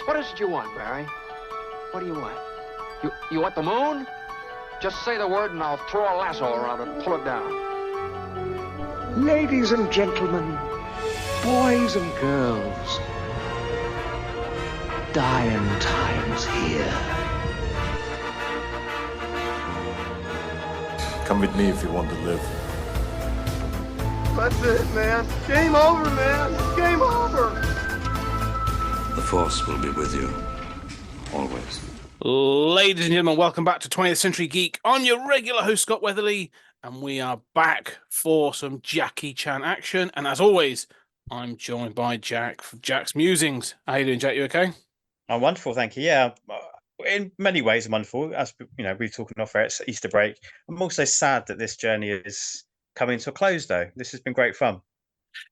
What is it you want, Barry? What do you want? You want the moon? Just say the word and I'll throw a lasso around it and pull it down. Ladies and gentlemen, boys and girls, dying times here. Come with me if you want to live. That's it, man. Game over, man. Game over. The Force will be with you, always. Ladies and gentlemen, welcome back to 20th Century Geek. I'm your regular host, Scott Weatherly, and we are back for some Jackie Chan action. And as always, I'm joined by Jack for Jack's Musings. How you doing, Jack? You okay? I'm wonderful, thank you. Yeah, in many ways, I'm wonderful. As you know, we're talking off air. It's Easter break. I'm also sad that this journey is coming to a close, though. This has been great fun.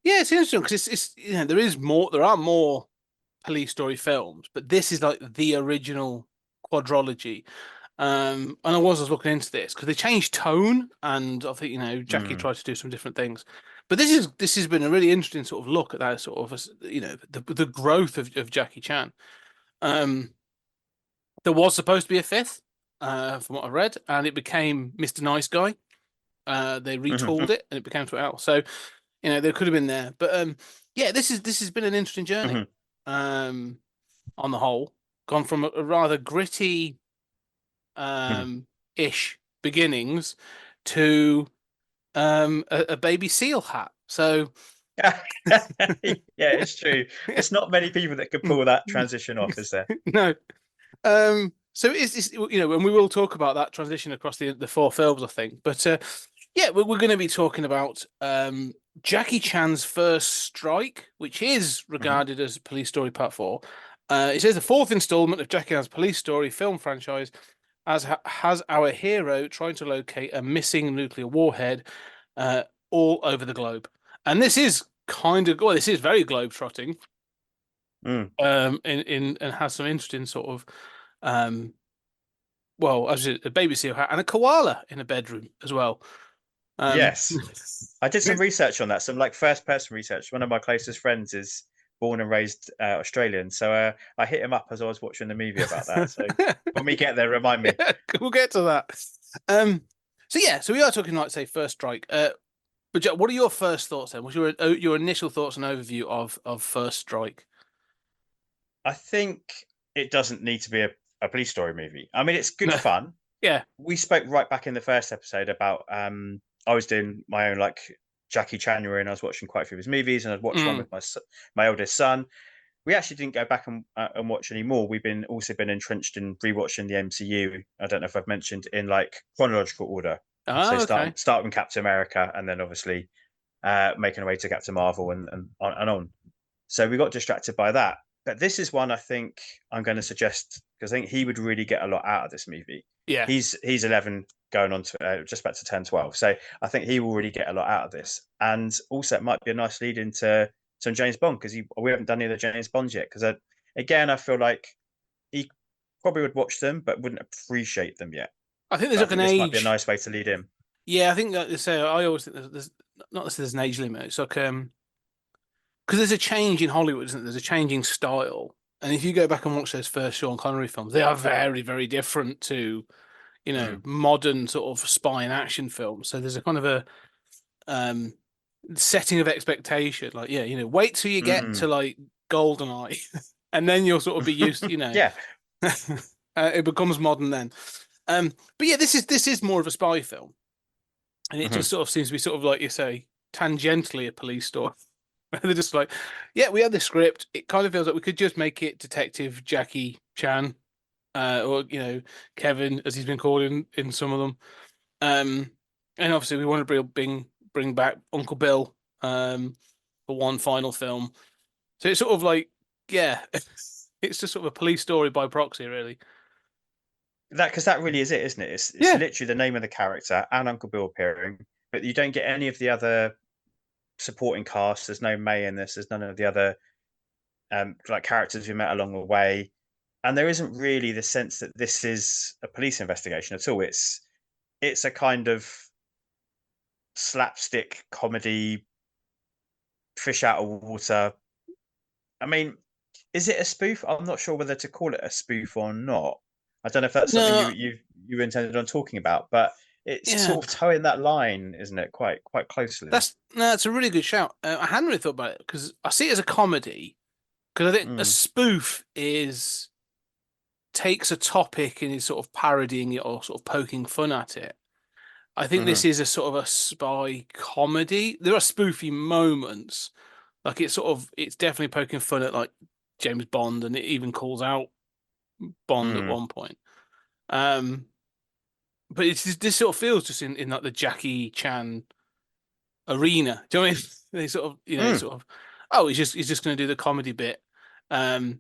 Yeah, it's interesting because it's you know there are more police story films, but this is like the original quadrology. And I was looking into this because they changed tone, and I think Jackie tried to do some different things. But this has been a really interesting sort of look at that sort of the growth of Jackie Chan. There was supposed to be a fifth, from what I read, and it became Mr. Nice Guy. They retooled it, and it became something else. So, there could have been there, but yeah, this has been an interesting journey. On the whole, gone from a rather gritty, ish beginnings to a baby seal hat. So. Yeah, it's true. It's not many people that could pull that transition off, is there? No. So is this, and we will talk about that transition across the four films, I think. But yeah, we're going to be talking about Jackie Chan's first strike, which is regarded as Police Story Part 4. It says the fourth installment of Jackie Chan's Police Story film franchise has our hero trying to locate a missing nuclear warhead all over the globe. And this is this is very globe-trotting. And has some interesting sort of as a baby seal hat and a koala in a bedroom as well. Yes, I did some research on that, some like first-person research. One of my closest friends is born and raised Australian, so I hit him up as I was watching the movie about that. So when we get there, remind me. We'll get to that. So we are talking like say first strike. But Jack, what are your first thoughts then? What's your initial thoughts and overview of First Strike? I think it doesn't need to be a police story movie. I mean, it's good fun. Yeah. We spoke right back in the first episode about I was doing my own like Jackie Chanuary, and I was watching quite a few of his movies, and I'd watched one with my eldest son. We actually didn't go back and watch any more. We've also been entrenched in rewatching the MCU. I don't know if I've mentioned in like chronological order. So start with Captain America, and then obviously making our way to Captain Marvel and on. So we got distracted by that. But this is one I think I'm going to suggest because I think he would really get a lot out of this movie. Yeah, he's 11 going on to just about to 10, 12. So I think he will really get a lot out of this. And also it might be a nice lead into some James Bond because we haven't done any of the James Bonds yet. Because I feel like he probably would watch them but wouldn't appreciate them yet. I think there's an age. This might be a nice way to lead him. Yeah, I think that they say. I always think there's not that there's an age limit. It's like because there's a change in Hollywood, isn't there? There's a changing style, and if you go back and watch those first Sean Connery films, they are very, very different to modern sort of spy and action films. So there's a kind of a setting of expectation. Like wait till you get to like GoldenEye, and then you'll sort of be used. Yeah. It becomes modern then. But yeah, this is more of a spy film, and it just sort of seems to be sort of like you say, tangentially a police story. They're just like, yeah, we have the script. It kind of feels like we could just make it Detective Jackie Chan, or Kevin, as he's been called in some of them. And obviously we want to bring back Uncle Bill for one final film. So it's sort of like, yeah, it's just sort of a police story by proxy, really. Because that really is it, isn't it? It's literally the name of the character and Uncle Bill appearing, but you don't get any of the other supporting cast. There's no May in this. There's none of the other like characters we met along the way, and there isn't really the sense that this is a police investigation at all. It's a kind of slapstick comedy, fish out of water. I mean, is it a spoof? I'm not sure whether to call it a spoof or not. I don't know if that's something No, you intended on talking about, but it's yeah, sort of towing that line, isn't it? Quite closely. that's a really good shout. I hadn't really thought about it because I see it as a comedy. Because I think a Mm, spoof takes a topic and is sort of parodying it or sort of poking fun at it. I think hmm this is a sort of a spy comedy. There are spoofy moments, like it's definitely poking fun at like James Bond, and it even calls out Bond at mm, one point. Um, but this sort of feels just in like the Jackie Chan arena. Do you know what I mean? They sort of, mm. sort of, oh, he's just going to do the comedy bit. Um,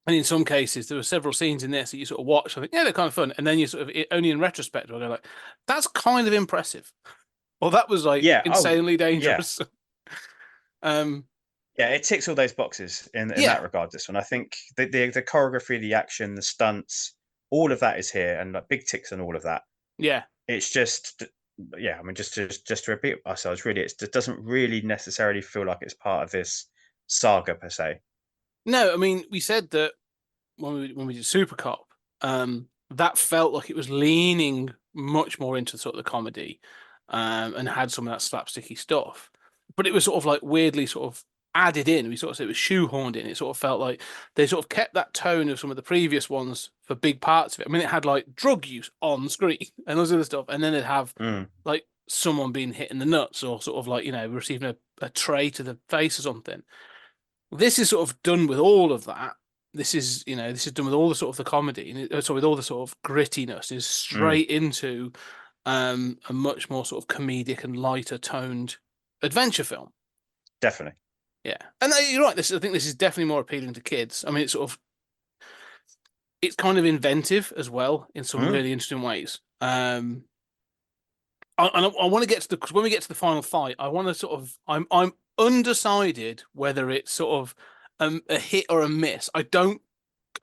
and in some cases, there were several scenes in this that you sort of watch. I think, yeah, they're kind of fun, and then you sort of only in retrospect, I go like, that's kind of impressive, or that was like Yeah. Oh, insanely yeah. dangerous. um, Yeah, it ticks all those boxes in yeah, that regard. This one, I think the choreography, the action, the stunts, all of that is here, and like big ticks and all of that. yeah. It's just, yeah. I mean, just to repeat ourselves, really, it doesn't really necessarily feel like it's part of this saga per se. No, I mean, we said that when we did Super Cop, that felt like it was leaning much more into sort of the comedy, and had some of that slapsticky stuff. But it was sort of like weirdly sort of added in. We sort of said it was shoehorned in. It sort of felt like they sort of kept that tone of some of the previous ones for big parts of it. I mean, it had like drug use on screen and those other stuff, and then it'd have Mm, like someone being hit in the nuts or sort of like receiving a tray to the face or something. This is sort of done with all of that. This is done with all the sort of the comedy, and so with all the sort of grittiness, is mm, straight into a much more sort of comedic and lighter toned adventure film. definitely. Yeah, and you're right. I think this is definitely more appealing to kids. I mean, it's kind of inventive as well in some Mm. really interesting ways. I want to get to because when we get to the final fight, I want to sort of I'm undecided whether it's sort of a hit or a miss. I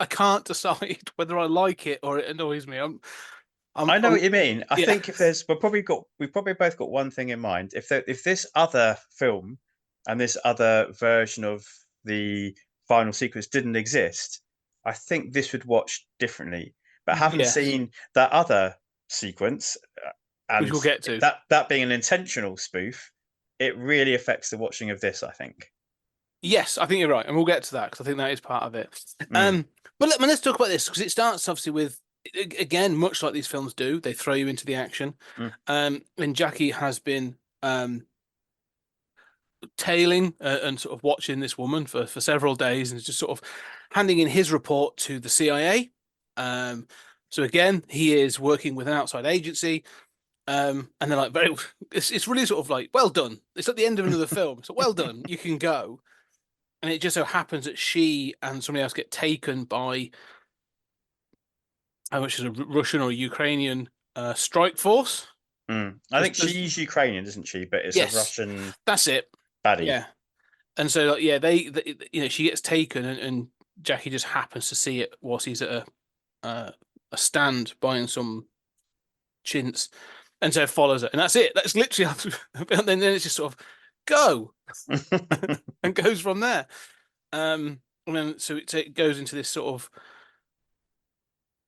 can't decide whether I like it or it annoys me. I know I'm what you mean. I yeah, think if there's, we've probably both got one thing in mind. If this other film and this other version of the final sequence didn't exist, I think this would watch differently. But having yes, seen that other sequence, which and we'll get to. that being an intentional spoof, it really affects the watching of this, I think. Yes, I think you're right, and we'll get to that because I think that is part of it. Mm, But let's talk about this because it starts obviously with again, much like these films do, they throw you into the action. mm. And Jackie has been tailing and sort of watching this woman for several days and is just sort of handing in his report to the CIA. So again, he is working with an outside agency. And they're like, it's really sort of like, well done. It's at the end of another film. So well done, you can go. And it just so happens that she and somebody else get taken by which is a Russian or Ukrainian strike force. Mm. I think she's Ukrainian, isn't she? But it's a Yes, Russian that's it. baddie. Yeah, and so like, yeah, she gets taken, and Jackie just happens to see it whilst he's at a stand buying some chintz, and so follows it, and that's it. That's literally, and then it's just sort of go and goes from there. And then so it goes into this sort of.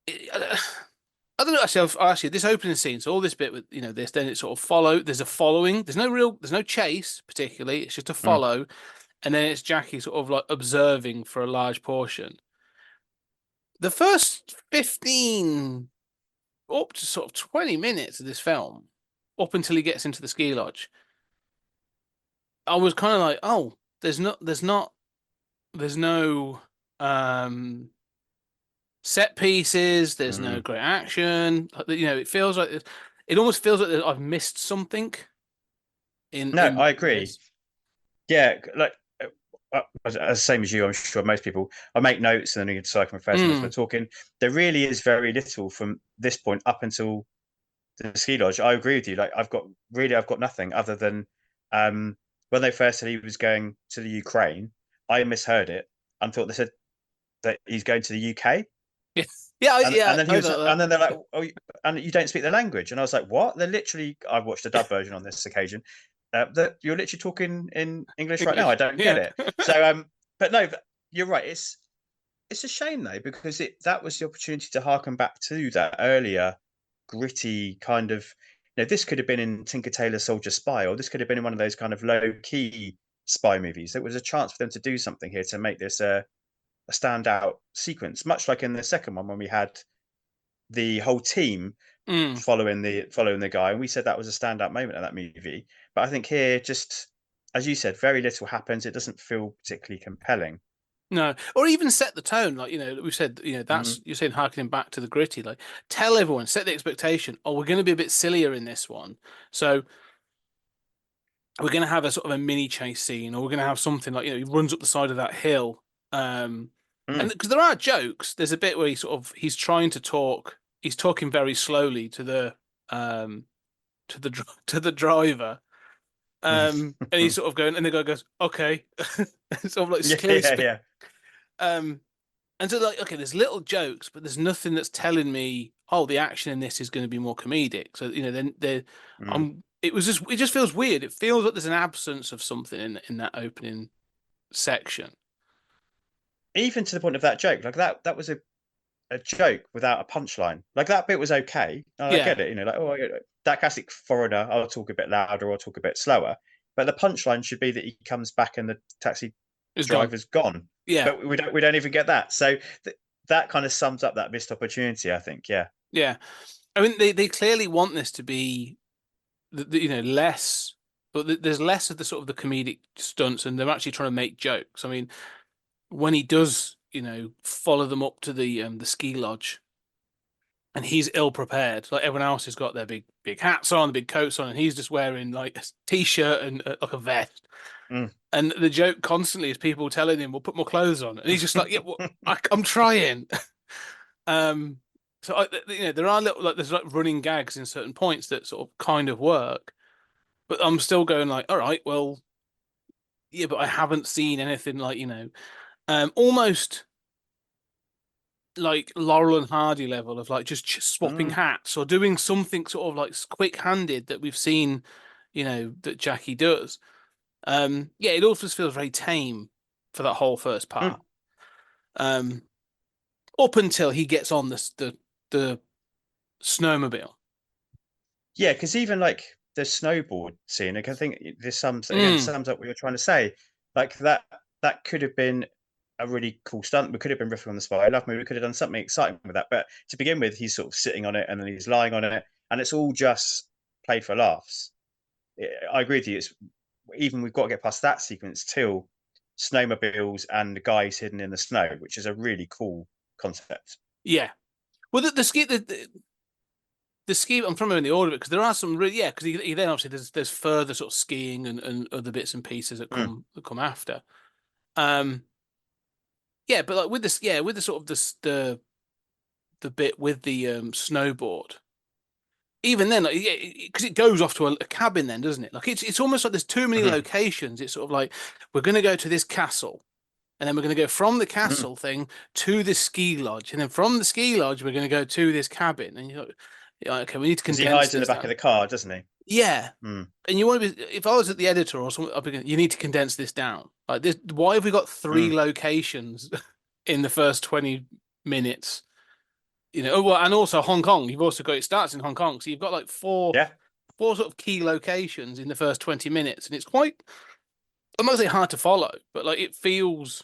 I don't know. Actually, this opening scene, so all this bit with this, then it sort of follow. There's a following. There's no chase particularly. It's just a Mm. follow, and then it's Jackie sort of like observing for a large portion. The first 15 up to sort of 20 minutes of this film, up until he gets into the ski lodge, I was kind of like, oh, there's no set pieces. There's no Mm. great action. It almost feels like I've missed something No, in I agree. this. Yeah, like as same as you, I'm sure most people. I make notes and then you decide to refer to them as we're Mm, talking. There really is very little from this point up until the ski lodge. I agree with you. Like I've got nothing other than when they first said he was going to the Ukraine, I misheard it and thought they said that he's going to the UK. yeah, yeah, And then he I was, got and then they're that. like, "Oh, and you don't speak the language." And I was like, "What?" They're literally. I've watched a dub version on this occasion. That you're literally talking in English right now. I English, don't get yeah. it. So, but no, you're right. It's a shame though, because that was the opportunity to harken back to that earlier gritty kind of. This could have been in Tinker Tailor Soldier Spy, or this could have been in one of those kind of low key spy movies. There was a chance for them to do something here to make this a standout sequence, much like in the second one when we had the whole team Mm. following the guy, and we said that was a standout moment of that movie. But I think here, just as you said, very little happens. It doesn't feel particularly compelling. No, or even set the tone. Like, we said, Mm, that's, you're saying, harkening back to the gritty. Like, tell everyone, set the expectation. Oh, we're going to be a bit sillier in this one. So we're going to have a sort of a mini chase scene, or we're going to have something like, he runs up the side of that hill. And mm. because there are jokes, there's a bit where he's trying to talk. He's talking very slowly to um, to the driver. And he's sort of going, and the guy goes, okay, sort of like Yeah, clearly yeah, yeah. Um, and so, like, okay, there's little jokes, but there's nothing that's telling me, oh, the action in this is going to be more comedic. So, then Mm. it just feels weird. It feels like there's an absence of something in that opening section. Even to the point of that joke, like that was a joke without a punchline. Like that bit was okay. And I Yeah, get it, like, oh, I get it. That classic foreigner, I'll talk a bit louder, or I'll talk a bit slower. But the punchline should be that he comes back and the taxi it's gone. driver's gone. Yeah, But we don't even get that. So that kind of sums up that missed opportunity, I think. Yeah. yeah. I mean, they clearly want this to be, less, but there's less of the sort of the comedic stunts, and they're actually trying to make jokes. I mean, when he does, follow them up to the ski lodge, and he's ill prepared. Like, everyone else has got their big hats on, the big coats on, and he's just wearing like a t-shirt and like a vest. Mm. And the joke constantly is people telling him, "We'll put more clothes on," and he's just like, "Yeah, well, I'm trying." um, so there are there's like running gags in certain points that sort of kind of work, but I'm still going like, all right, well, yeah, but I haven't seen anything like, almost like Laurel and Hardy level of like just swapping Mm. hats or doing something sort of like quick-handed that we've seen, that Jackie does. Yeah, it all just feels very tame for that whole first Mm. part. Um, Up until he gets on the snowmobile. Yeah, because even like the snowboard scene, like, I think this Mm, sums up what you're trying to say. Like that could have been a really cool stunt. We could have been riffing on the Spy Love movie. We could have done something exciting with that. But to begin with, he's sort of sitting on it and then he's lying on it, and it's all just played for laughs. I agree with you. It's even we've got to get past that sequence till snowmobiles and the guys hidden in the snow, which is a really cool concept. yeah. Well, the ski the ski. I'm trying to remember the order of it, because there are some really, yeah. Because he then obviously there's further sort of skiing and other bits and pieces that Mm. come after. Um, yeah, but like with this, yeah, with the sort of the bit with the snowboard. Even then, like, yeah, because it goes off to a cabin, then, doesn't it? Like, it's almost like there's too many Mhm. locations. It's sort of like, we're going to go to this castle, and then we're going to go from the Mm. castle thing to this ski lodge, and then from the ski lodge we're going to go to this cabin. And you're like, yeah, okay, we need to Because he condense hides in the this back of down. the car, doesn't he? Yeah, Mm. and you want to be. If I was at the editor or something, I'd be going, you need to condense this down. Like this, why have we got three Mm. locations in the first 20 minutes? Well, and also Hong Kong. You've also got, it starts in Hong Kong, so you've got like Yeah. four sort of key locations in the first 20 minutes, and it's quite, I'm not gonna say hard to follow, but like it feels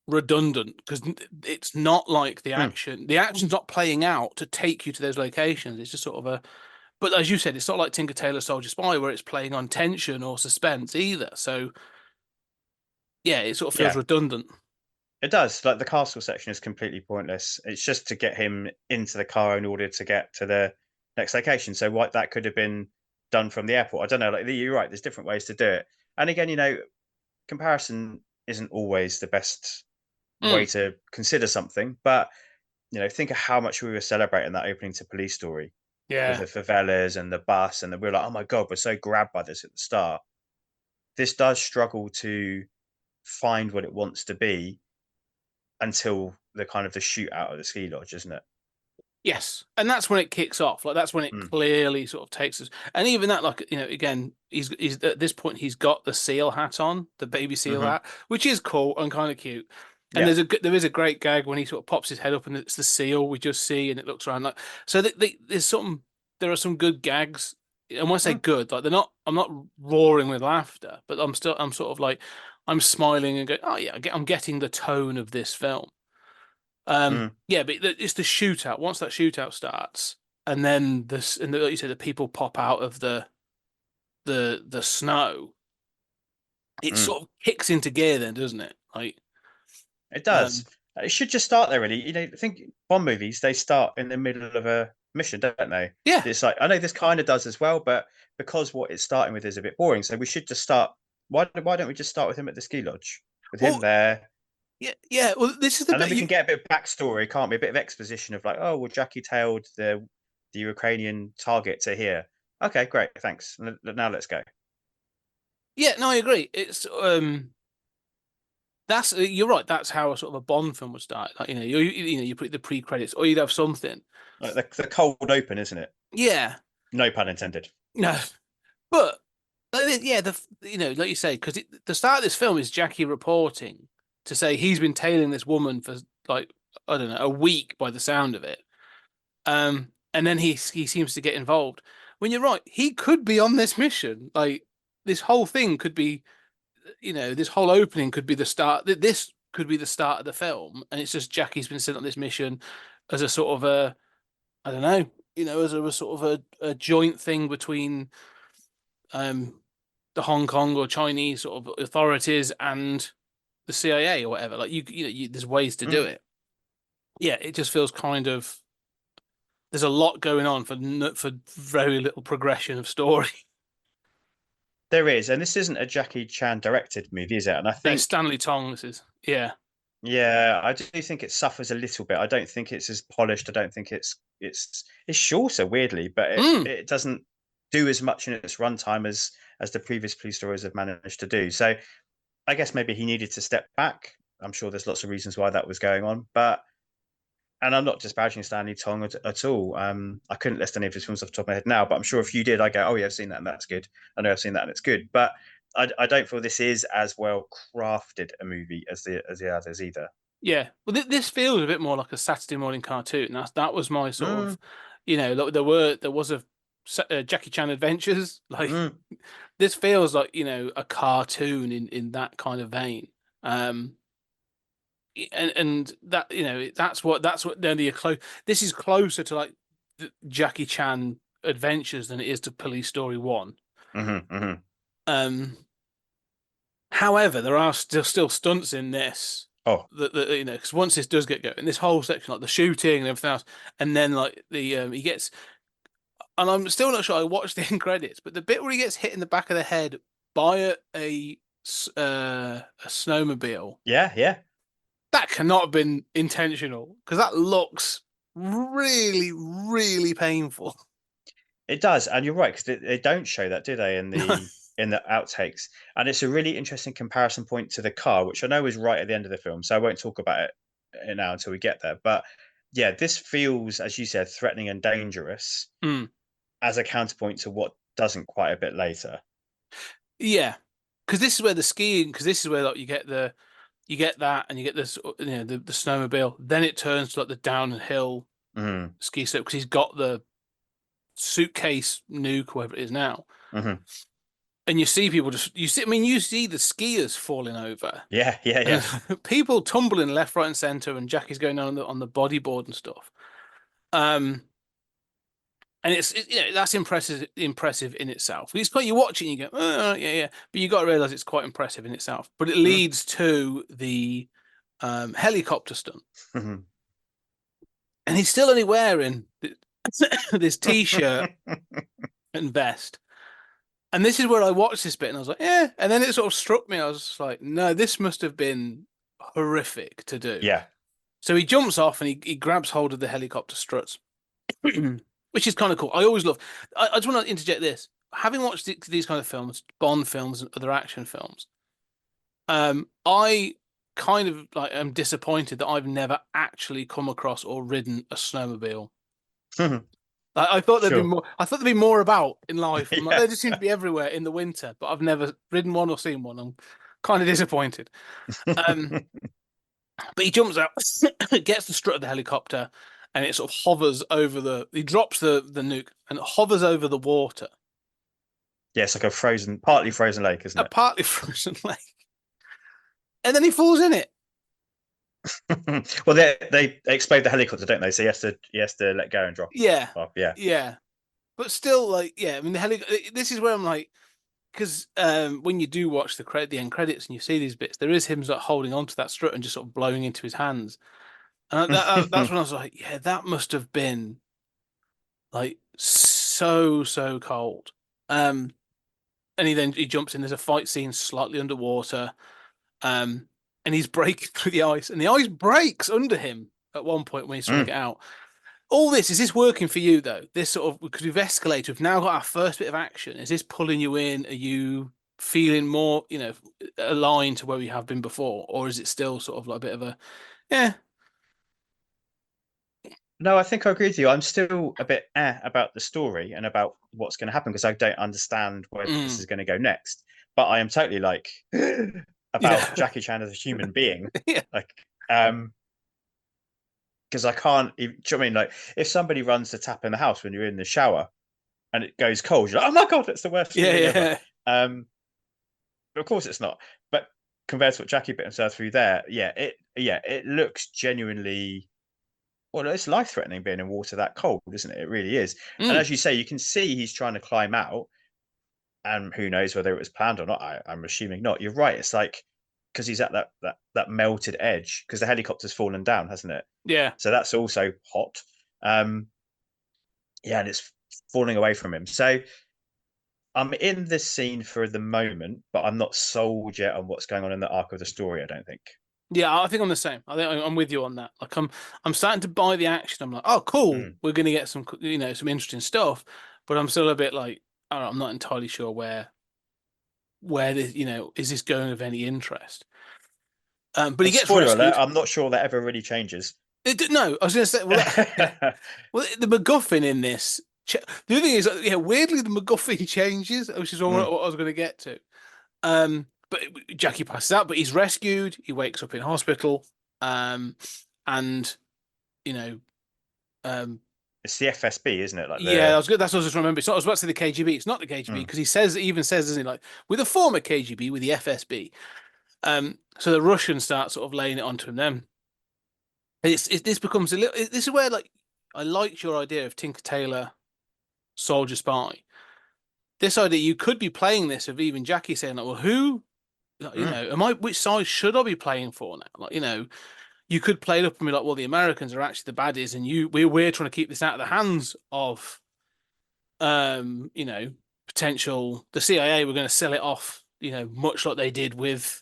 redundant because it's not like Mm. the action's not playing out to take you to those locations. It's just sort of a, but as you said, it's not like Tinker Tailor Soldier Spy where it's playing on tension or suspense either. So yeah, it sort of feels Yeah. redundant. It does. Like the castle section is completely pointless. It's just to get him into the car in order to get to the next location. So what that could have been done from the airport. I don't know. Like you're right. There's different ways to do it. And again, comparison isn't always the best way Mm, to consider something. But think of how much we were celebrating that opening to Police Story with yeah, the favelas and the bus, and we were like, oh my god, we're so grabbed by this at the start. This does struggle to find what it wants to be until the kind of the shootout at the ski lodge, isn't it? Yes, and that's when it kicks off. Like that's when it Mm. clearly sort of takes us. And even that, like again, he's at this point he's got the seal hat on, the baby seal Hmm. hat, which is cool and kind of cute. And Yeah. there is a great gag when he sort of pops his head up and it's the seal we just see, and it looks around like so. There are some good gags, and when I say Mm. good, like they're not. I'm not roaring with laughter, but I'm sort of like I'm smiling and going, oh yeah, I'm getting the tone of this film. Mm. Yeah, but it's the shootout. Once that shootout starts, and then like you said, the people pop out of the snow. It Mm. sort of kicks into gear, then, doesn't it? Like, It does. um, It should just start there, really. I think Bond movies they start in the middle of a mission, don't they? yeah. It's like I know this kind of does as well, but because what it's starting with is a bit boring, so we should just start. Why don't we just start with him at the ski lodge, with him Well, there, yeah, yeah. Well, this is the and then bit we you. can get a bit of backstory, can't we? A bit of exposition of like, oh, well, Jackie tailed the Ukrainian target to here. Okay, great, thanks. Now let's go. Yeah, no, I agree. It's that's you're right. That's how a sort of a Bond film would start. Like you put the pre-credits, or you'd have something. Like the cold open, isn't it? Yeah, No pun intended. no, but yeah, like you say, because the start of this film is Jackie reporting to say he's been tailing this woman for like I don't know a week by the sound of it. And then he seems to get involved. When you're right, he could be on this mission. Like this whole thing could be, this whole opening could be the start. This could be the start of the film, and it's just Jackie's been sent on this mission as a sort of a, I don't know, as a sort of a joint thing between um the Hong Kong or Chinese sort of authorities and the CIA or whatever. Like there's ways to do Mm. it. Yeah, it just feels kind of there's a lot going on for very little progression of story. There is, and this isn't a Jackie Chan directed movie, is it? And I No, think Stanley Tong, this is. Yeah. yeah, I do think it suffers a little bit. I don't think it's as polished. I don't think it's shorter, weirdly, but Mm. it doesn't do as much in its runtime as the previous police stories have managed to do. So I guess maybe he needed to step back. I'm sure there's lots of reasons why that was going on, but and I'm not disparaging Stanley Tong at all. I couldn't list any of his films off the top of my head now, but I'm sure if you did, I go, oh yeah, I've seen that and that's good. I know I've seen that and it's good, but I don't feel this is as well crafted a movie as the others either. Yeah. Well, this feels a bit more like a Saturday morning cartoon. That was my sort Mm, of, there was a Jackie Chan Adventures. Like mm. this feels like a cartoon in that kind of vein. Um, and that that's what then the close. This is closer to like the Jackie Chan Adventures than it is to Police Story 1. Hmm. Hmm. Um, However, there are still stunts in this Oh, that because once this does get going, this whole section like the shooting and everything else, and then like he gets, and I'm still not sure I watched the end credits, but the bit where he gets hit in the back of the head by a snowmobile, yeah, yeah. that cannot have been intentional because that looks really, really painful. It does, and you're right because they don't show that, do they, in the outtakes? And it's a really interesting comparison point to the car, which I know is right at the end of the film, so I won't talk about it now until we get there. But yeah, this feels, as you said, threatening and dangerous Mm. as a counterpoint to what doesn't quite a bit later. Yeah, because this is where the skiing, because this is where like you get that, and you get this, the snowmobile. Then it turns to like the downhill Mm, ski slope because he's got the suitcase nuke, whatever it is now, hmm. and you see people I mean, you see the skiers falling over, Yeah, yeah, yeah. and people tumbling left, right, and center, and Jackie's going on the bodyboard and stuff. And that's impressive in itself. It's quite you watch it and you go, oh, yeah, yeah, but you got to realize it's quite impressive in itself. But it Mm, leads to the helicopter stunt, mhm. and he's still only wearing this t-shirt and vest. And this is where I watched this bit, and I was like, yeah. And then it sort of struck me. I was just like, no, this must have been horrific to do. Yeah. So he jumps off and he grabs hold of the helicopter struts, which is kind of cool. I always love. I just want to interject this. Having watched these kind of films, Bond films and other action films, I kind of like am disappointed that I've never actually come across or ridden a snowmobile I thought there'd be Sure. more. I thought there'd be more about in life. I'm like, Yeah. they just seem to be everywhere in the winter, but I've never ridden one or seen one. I'm kind of disappointed. Um, but he jumps out, gets the strut of the helicopter, and it sort of hovers over the. He drops the nuke and it hovers over the water, Yeah, it's like a frozen, partly frozen lake, isn't a it? partly frozen lake, and then he falls in it. Well, they explode the helicopter, don't they? So he has to let go and drop Yeah, off. Yeah. yeah, but still, like, yeah. I mean, the This is where I'm like, because when you do watch the end credits and you see these bits, there is him sort of holding onto that strut and just sort of blowing into his hands, and that's when I was like, yeah, that must have been like so cold. Um, and he jumps in. There's a fight scene slightly underwater, um, and he's breaking through the ice, and the ice breaks under him at one point when he's trying to Mm. get out. All this is this working for you though? This sort of, because we've escalated. We've now got our first bit of action. Is this pulling you in? Are you feeling more, aligned to where we have been before, or is it still sort of like a bit of a, yeah, No, I think I agree with you. I'm still a bit about the story and about what's going to happen because I don't understand where this mm, is going to go next. But I am totally like about yeah, Jackie Chan as a human being. yeah, Like, because I can't. Do you know what I mean? Like, if somebody runs the tap in the house when you're in the shower and it goes cold, you're like, oh my God, that's the worst yeah, feeling ever. yeah, But of course it's not. But compared to what Jackie put himself through there, it looks genuinely, well, it's life threatening being in water that cold, isn't it? It really is. And mm, as you say, you can see he's trying to climb out, and who knows whether it was planned or not. I'm assuming not. You're right. It's like because he's at that melted edge because the helicopter's fallen down, hasn't it? yeah. So that's also hot. Um, yeah, and it's falling away from him. So I'm in this scene for the moment, but I'm not sold yet on what's going on in the arc of the story. I don't think. Yeah, I think I'm the same. I think I'm with you on that. Like I'm starting to buy the action. I'm like, oh, cool. Mm. We're going to get some interesting stuff. But I'm still a bit like, I don't know, I'm not entirely sure where this, is this going of any interest? But he And gets spoiler alert, rescued. I'm not sure that ever really changes. No, I was going to say, well, the MacGuffin in this. The other thing is, yeah, weirdly the MacGuffin changes, which is what Mm. I was going to get to. But Jackie passes out, but he's rescued. He wakes up in hospital, and you know, um, It's the FSB, isn't it? Like yeah, the that's good. That's what I was just remember. It's not, I was about to say the KGB. It's not the KGB mm. because even says, doesn't he, like with a former KGB, with the FSB. So the Russians start sort of laying it onto him. Then this becomes a little. This is where like I liked your idea of Tinker Tailor Soldier Spy. This idea you could be playing this of even Jackie saying like, well, who, like, Mm. which side should I be playing for now? Like, you could play it up and be like, well, the Americans are actually the baddies, and we're trying to keep this out of the hands of, um, you know, potential the CIA. We're going to sell it off, much like they did with,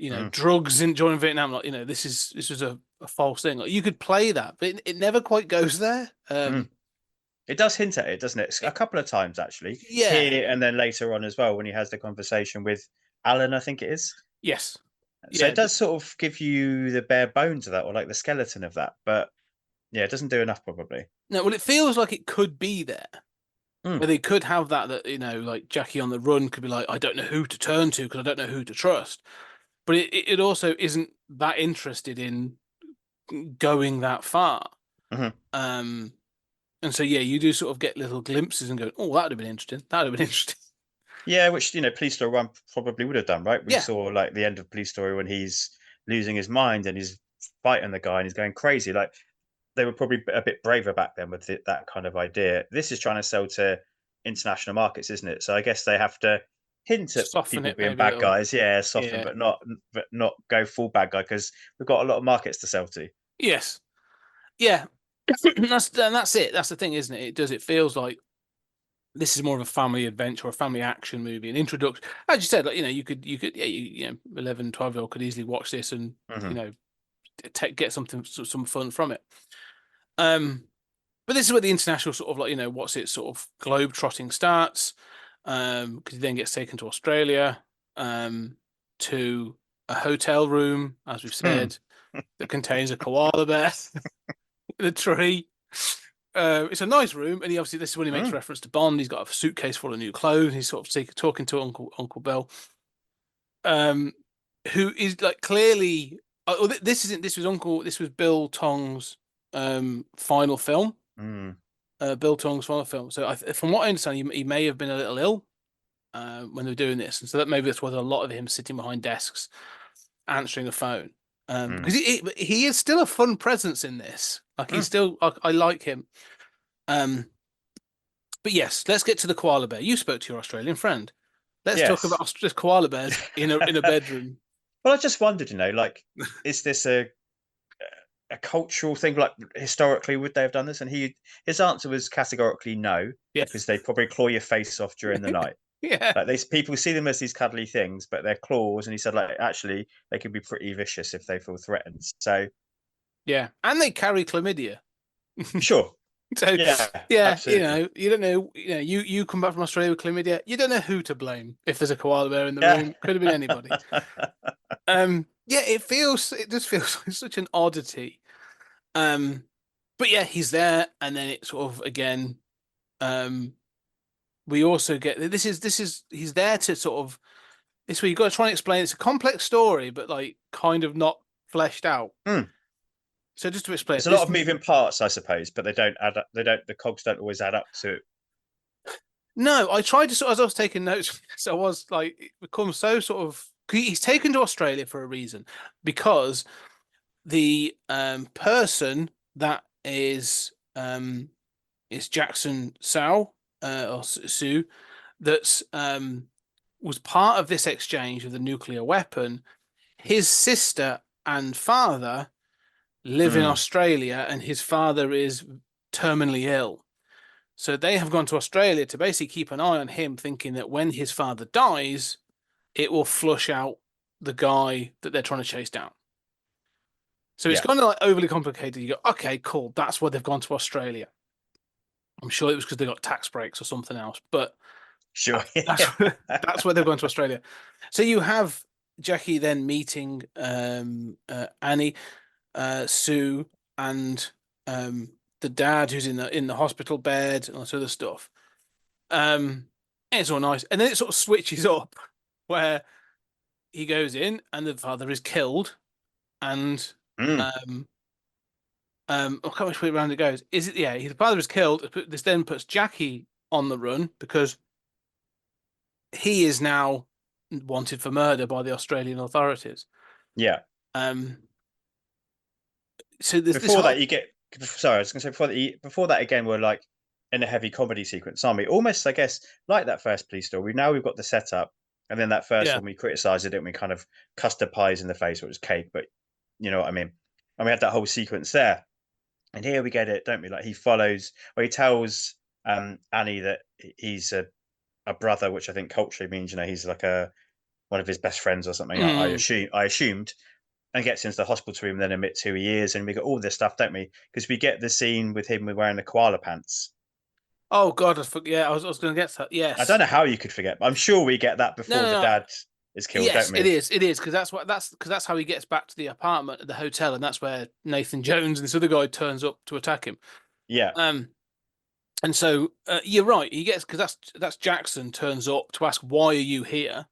Mm. drugs in during Vietnam. Like, this was a false thing. Like, you could play that, but it never quite goes there. Mm. It does hint at it, doesn't it? A It, couple of times actually, yeah, here and then later on as well when he has the conversation with Alan, I think it is. yes, So yeah. it does sort of give you the bare bones of that, or like the skeleton of that. But yeah, it doesn't do enough probably. No, well, it feels like it could be there. Mm. Where they could have that like Jackie on the run could be like, I don't know who to turn to because I don't know who to trust. But it also isn't that interested in going that far. Hmm. Um, and so yeah, you do sort of get little glimpses and go, oh, that would have been interesting. That would have been interesting. Yeah, which Police Story 1 probably would have done, right? We Yeah, saw like the end of Police Story when he's losing his mind and he's fighting the guy and he's going crazy. Like they were probably a bit braver back then with that kind of idea. This is trying to sell to international markets, isn't it? So I guess they have to hint at soften people it being maybe a bad little. guys, yeah, soften, Yeah. but not go full bad guy because we've got a lot of markets to sell to. Yes. Yeah. That's it. That's the thing, isn't it? It feels like this is more of a family adventure or a family action movie, an introduction. As you said, like, yeah, 11, 12-year-old could easily watch this and, Hmm. get some fun from it. But this is where the international sort of like, what's it sort of globe trotting starts. Because he then gets taken to Australia, to a hotel room, as we've Hmm. said, that contains a koala bear with a tree. it's a nice room, and he obviously this is when he makes reference to Bond. He's got a suitcase full of new clothes. And he's sort of talking to Uncle Bill, who is like clearly. This was Bill Tong's final film. Bill Tong's final film. So from what I understand, he may have been a little ill when they were doing this, and so that maybe that's why there's a lot of him sitting behind desks answering the phone. Because he is still a fun presence in this. Like he's still, I like him. But yes, let's get to the koala bear. You spoke to your Australian friend. Let's talk about just koala bears in a bedroom. Well, I just wondered, like, is this a cultural thing? Like, historically, would they have done this? And his answer was categorically no, because they probably claw your face off during the night. Yeah, like people see them as these cuddly things, but they're claws. And he said, like, actually, they could be pretty vicious if they feel threatened. So, yeah, and they carry chlamydia. Sure. So yeah, absolutely. You don't know. You come back from Australia with chlamydia. You don't know who to blame if there's a koala bear in the room. Could have been anybody. It just feels like such an oddity. But yeah, he's there, and then it sort of again. We also get he's there to sort of this way. You've got to try and explain. It's a complex story, but like kind of not fleshed out. So just to explain, there's a lot of moving parts, I suppose, but they don't add up. The cogs don't always add up to it. No, I tried to as I was taking notes. So I was like, it becomes so sort of. He's taken to Australia for a reason, because the person that is Jackson Sao or Sue that's was part of this exchange of the nuclear weapon. His sister and father live in Australia, and his father is terminally ill. So they have gone to Australia to basically keep an eye on him, thinking that when his father dies, it will flush out the guy that they're trying to chase down. So it's kind of like overly complicated. You go, okay, cool. That's why they've gone to Australia. I'm sure it was because they got tax breaks or something else, but sure, that's why they've gone to Australia. So you have Jackie then meeting Annie, Sue, and the dad who's in the hospital bed and all this other stuff. And it's all nice, and then it sort of switches up where he goes in and the father is killed, and I can't remember which way around it goes. Is it his father is killed? This then puts Jackie on the run because he is now wanted for murder by the Australian authorities. Yeah. So before that, you get. Sorry, I was going to say before that again, we're like in a heavy comedy sequence, aren't we? Almost, I guess, like that first police story. Now we've got the setup, and then that first one we criticised it, and we kind of custard pies in the face, or it was cake, but you know what I mean. And we had that whole sequence there, and here we get it, don't we? Like he tells Annie that he's a brother, which I think culturally means he's like one of his best friends or something. I assumed. And gets into the hospital room, then admits who he is, and we got all this stuff, don't we? Because we get the scene with him wearing the koala pants. Oh God, I was going to get to that. Yes, I don't know how you could forget, but I'm sure we get that before the dad is killed. Yes, don't we? It is because that's how he gets back to the apartment at the hotel, and that's where Nathan Jones and this other guy turns up to attack him. Yeah. And so you're right. He gets because that's Jackson turns up to ask why are you here,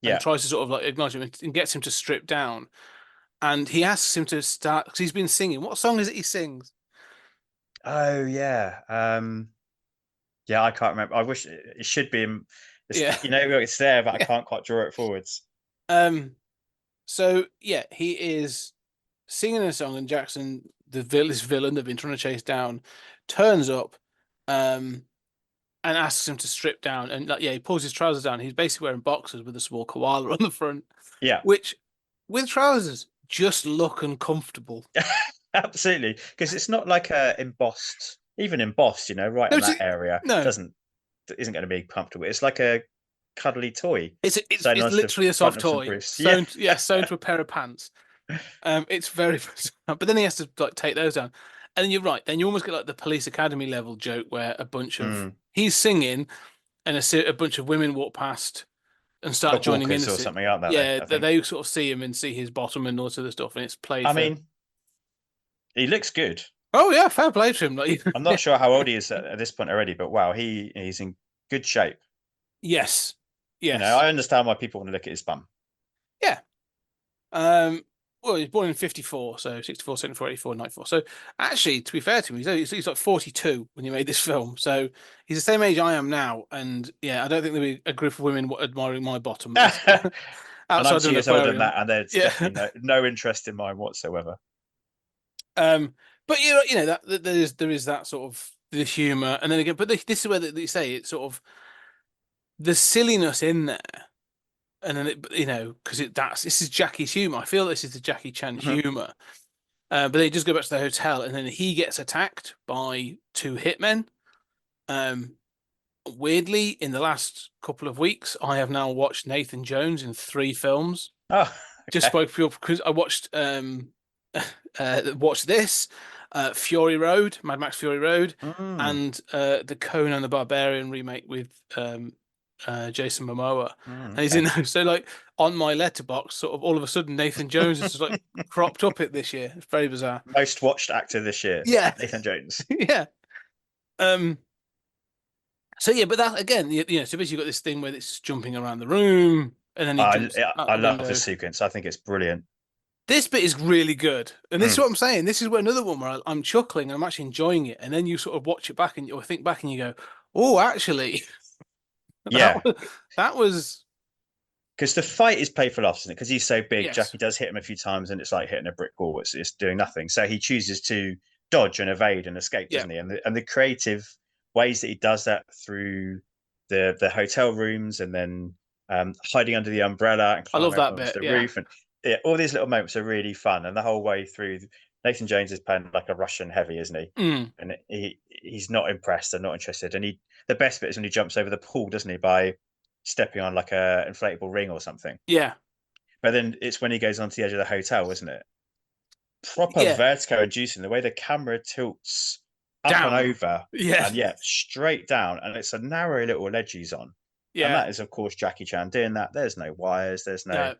and tries to sort of like acknowledge him and gets him to strip down. And he asks him to start because he's been singing. What song is it he sings? Oh yeah, I can't remember. I wish it should be. It's there, but I can't quite draw it forwards. So he is singing a song, and Jackson, this villain they've been trying to chase down, turns up, and asks him to strip down. And he pulls his trousers down. He's basically wearing boxers with a small koala on the front. Yeah, which with trousers just look uncomfortable. Absolutely, because it's not like embossed, right in that area. No, isn't going to be comfortable. It's like a cuddly toy. It's literally a soft toy sewn to a pair of pants. It's very, but then he has to like take those down, and then you're right. Then you almost get like the Police Academy level joke where a bunch of he's singing, and a bunch of women walk past and start joining in or something, aren't they? They sort of see him and see his bottom and all sort of stuff, and it's played. I mean, he looks good. Oh yeah, fair play to him. Like, I'm not sure how old he is at this point already, but wow, he's in good shape. yes, You know, yes, I understand why people want to look at his bum. yeah. Well, he was born in 54, so 64, 74, 84, 94. So actually, to be fair to him, he's like 42 when he made this film. So he's the same age I am now. And yeah, I don't think there'll be a group of women admiring my bottom And I'm outside of an 2 years older than aquarium. that, and there's Yeah. definitely no interest in mine whatsoever. But you know that there is that sort of the humor, and then again, but this is where they say it's sort of the silliness in there, and then you know, because this is Jackie's humor. I feel this is the Jackie Chan Mhm. humor. But they just go back to the hotel, and then he gets attacked by two hitmen. Um, Weirdly, in the last couple of weeks, I have now watched Nathan Jones in 3 films. Oh, Just okay. spoke because I watched this, Fury Road, Mad Max Fury Road, Mm, and the Conan the Barbarian remake with Jason Momoa, and he's in okay. those. So like on my letterbox, sort of all of a sudden Nathan Jones is just like cropped up it this year. It's very bizarre. Most watched actor this year, Yeah, Nathan Jones. yeah. Um. So yeah, but that again, you know, so basically you've got this thing where it's jumping around the room, and then he jumps out I the love window. this sequence. I think it's brilliant. This bit is really good, and this is Mm, what I'm saying. This is where another one where I'm chuckling and I'm actually enjoying it, and then you sort of watch it back and or think back and you go, "Oh, actually, that yeah, was that was because the fight is playful off, isn't it? Because he's so big, yes, Jackie does hit him a few times, and it's like hitting a brick wall. It's doing nothing. So he chooses to dodge and evade and escape, yeah, doesn't he? And the creative ways that he does that through the hotel rooms, and then hiding under the umbrella and I love climbing up that onto bit, the yeah, roof, and yeah, all these little moments are really fun. And the whole way through, Nathan Jones is playing like a Russian heavy, isn't he? mm, And he's not impressed and not interested. And the best bit is when he jumps over the pool, doesn't he? By stepping on like a inflatable ring or something. yeah, But then it's when he goes onto the edge of the hotel, isn't it? Proper yeah, vertigo inducing the way the camera tilts up and down, over, yeah, and yeah, straight down, and it's a narrow little ledge he's on. And yeah. that is, of course, Jackie Chan doing that. There's no wires. There's no. No, it's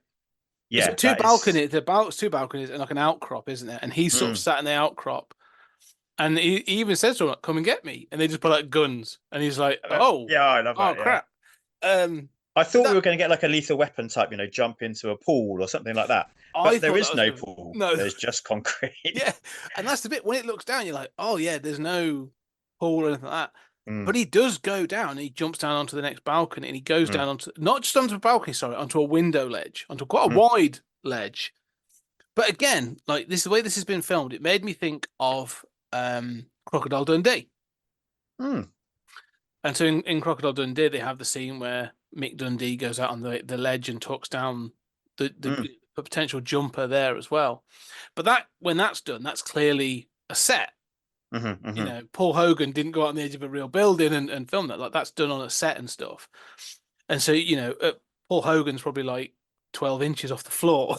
Yeah, two that is. balconies. The about 2 balconies and like an outcrop, isn't it? And he's sort of Mm. sat in the outcrop, and he even says to him, like, "Come and get me," and they just put like guns, and he's like, "Oh, Yeah, I love oh that. Yeah. crap." Um, I but thought we that were going to get like a Lethal Weapon type, jump into a pool or something like that. I But there thought that is was no gonna pool. no, There's just concrete. yeah, and that's the bit when it looks down, you're like, "Oh yeah, there's no pool or anything like that." Mm, But he does go down. He jumps down onto the next balcony, and he goes mm, down onto not just onto a balcony, sorry, onto a window ledge, onto quite a mm. wide ledge. But again, like this, the way this has been filmed, it made me think of Crocodile Dundee. Mm. And so in Crocodile Dundee, they have the scene where Mick Dundee goes out on the ledge and talks down Mm. the potential jumper there as well. But that when that's done, that's clearly a set. Mhm, You mhm. know, Paul Hogan didn't go out on the edge of a real building and film that. Like that's done on a set and stuff. And so, you know, Paul Hogan's probably like 12 inches off the floor.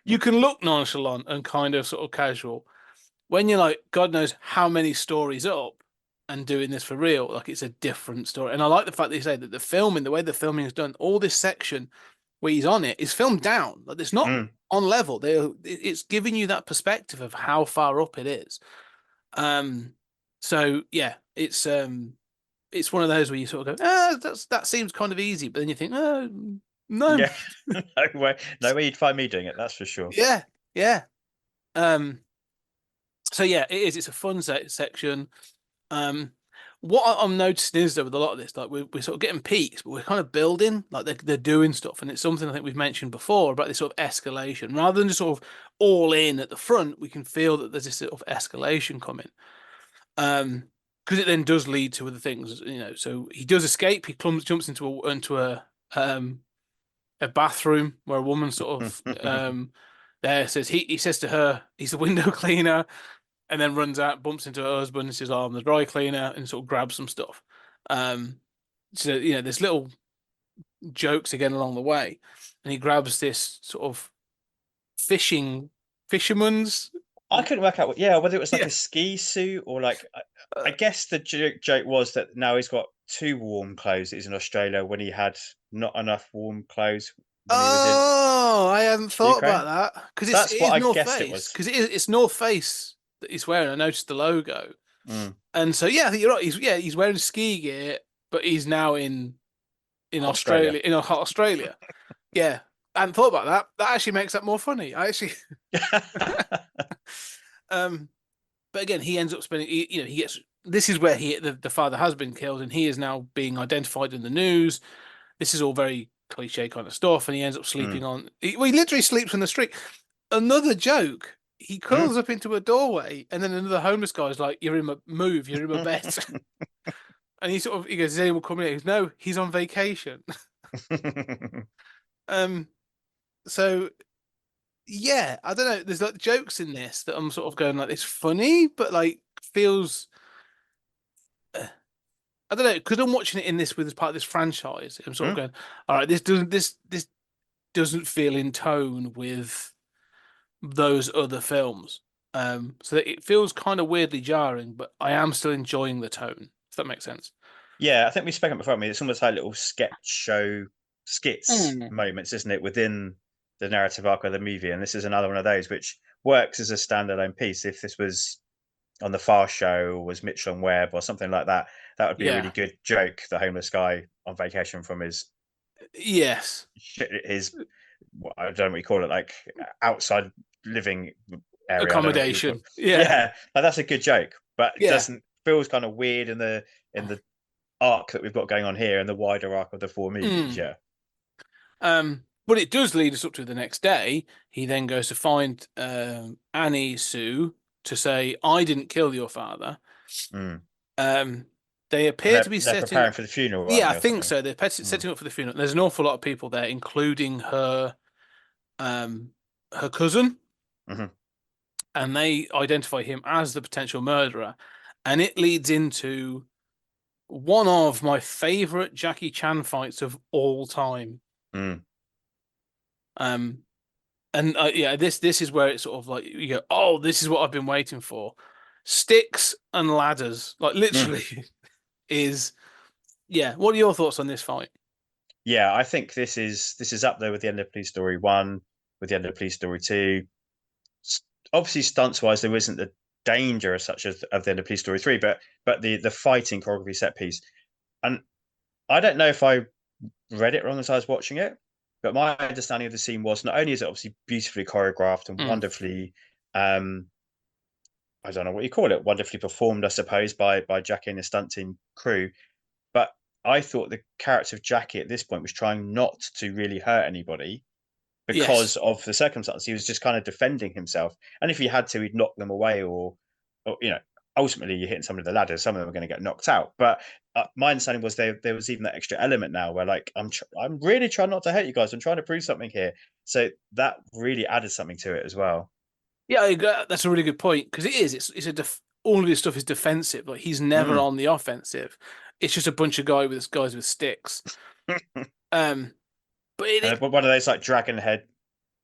You can look nonchalant and kind of sort of casual. When you're like, God knows how many stories up and doing this for real, like it's a different story. And I like the fact that you say that the filming, the way the filming is done, all this section where he's on it is filmed down. Like it's not Mm. on level. It's giving you that perspective of how far up it is. So yeah, it's one of those where you sort of go, that seems kind of easy, but then you think, oh no, Yeah. No way you'd find me doing it, that's for sure. yeah, yeah. Um, so yeah, it is. It's a fun section. Um, what I'm noticing is though with a lot of this, like we're sort of getting peaks, but we're kind of building, like they're doing stuff, and it's something I think we've mentioned before about this sort of escalation. Rather than just sort of all in at the front, we can feel that there's this sort of escalation coming. Because it then does lead to other things, you know. So he does escape. He jumps into a bathroom where a woman sort of there says he says to her he's the window cleaner, and then runs out, bumps into her husband and says, "Oh, I'm the dry cleaner," and sort of grabs some stuff. So you know, there's little jokes again along the way, and he grabs this sort of fisherman's. I couldn't work out whether it was like Yeah. a ski suit or like I Uh, guess the joke was that now he's got two warm clothes. He's in Australia when he had not enough warm clothes when he was in Oh, I hadn't thought Ukraine. about that because it That's what is I North guessed it Face was. because it's North Face that he's wearing. I noticed the logo, Mm. and so yeah, I think you're right. He's wearing ski gear, but he's now in Australia. Australia, in hot Australia. Yeah, I hadn't thought about that. That actually makes that more funny. I actually, um, but again, he ends up spending. He gets. This is where the father has been killed, and he is now being identified in the news. This is all very cliche kind of stuff, and he ends up sleeping on. He literally sleeps in the street. Another joke. He curls up into a doorway, and then another homeless guy's like, "You're in my move. You're in my bed." And he goes, "Is anyone coming in?" He goes, "No, he's on vacation." Um. So yeah, I don't know. There's like jokes in this that I'm sort of going like, it's funny, but like feels. I don't know, because I'm watching it in this with as part of this franchise. I'm sort of going, all right, this doesn't feel in tone with those other films. So that it feels kind of weirdly jarring, but I am still enjoying the tone. If that makes sense. Yeah, I think we've spoken before. I mean, it's almost like little sketch show skits Mm. moments, isn't it, within the narrative arc of the movie? And this is another one of those which works as a standalone piece. If this was on the Fast Show or was Mitchell and Webb or something like that, that would be a really Yeah. good joke. The homeless guy on vacation from Yes. his I don't know what you call it, like outside living area. I don't know what you would call it. Accommodation. Yeah. Yeah, like, that's a good joke, but it Yeah. doesn't feels kind of weird in the arc that we've got going on here and the wider arc of the four movies. Mm. Yeah. But it does lead us up to the next day. He then goes to find Annie Sue to say, "I didn't kill your father." Mm. Um, they And appear to be they're setting preparing up. for the funeral, aren't Yeah, I they, or think something? so. They're Mm. setting up for the funeral. There's an awful lot of people there, including um, her cousin, Hmm. and they identify him as the potential murderer. And it leads into one of my favorite Jackie Chan fights of all time. Mm. Um, and yeah, this is where it's sort of like you go, oh, this is what I've been waiting for. Sticks and ladders, like Mm. literally, is yeah. What are your thoughts on this fight? Yeah, I think this is up there with the end of Police Story 1, with the end of Police Story 2. Obviously, stunts wise, there isn't the danger as such as of the end of Police Story 3, but the fighting choreography set piece. And I don't know if I read it wrong as I was watching it, but my understanding of the scene was not only is it obviously beautifully choreographed and Mm. wonderfully, I don't know what you call it, wonderfully performed, I suppose, by Jackie and the stunt team crew. But I thought the character of Jackie at this point was trying not to really hurt anybody Yes. because of the circumstance. He was just kind of defending himself. And if he had to, he'd knock them away or ultimately you're hitting some of the ladders. Some of them are going to get knocked out. But my understanding was there was even that extra element now where like, I'm really trying not to hurt you guys. I'm trying to prove something here. So that really added something to it as well. Yeah, I agree. That's a really good point because it is. All of his stuff is defensive. Like he's never Mm. on the offensive. It's just a bunch of guys with sticks. Um, but One of those like dragon head,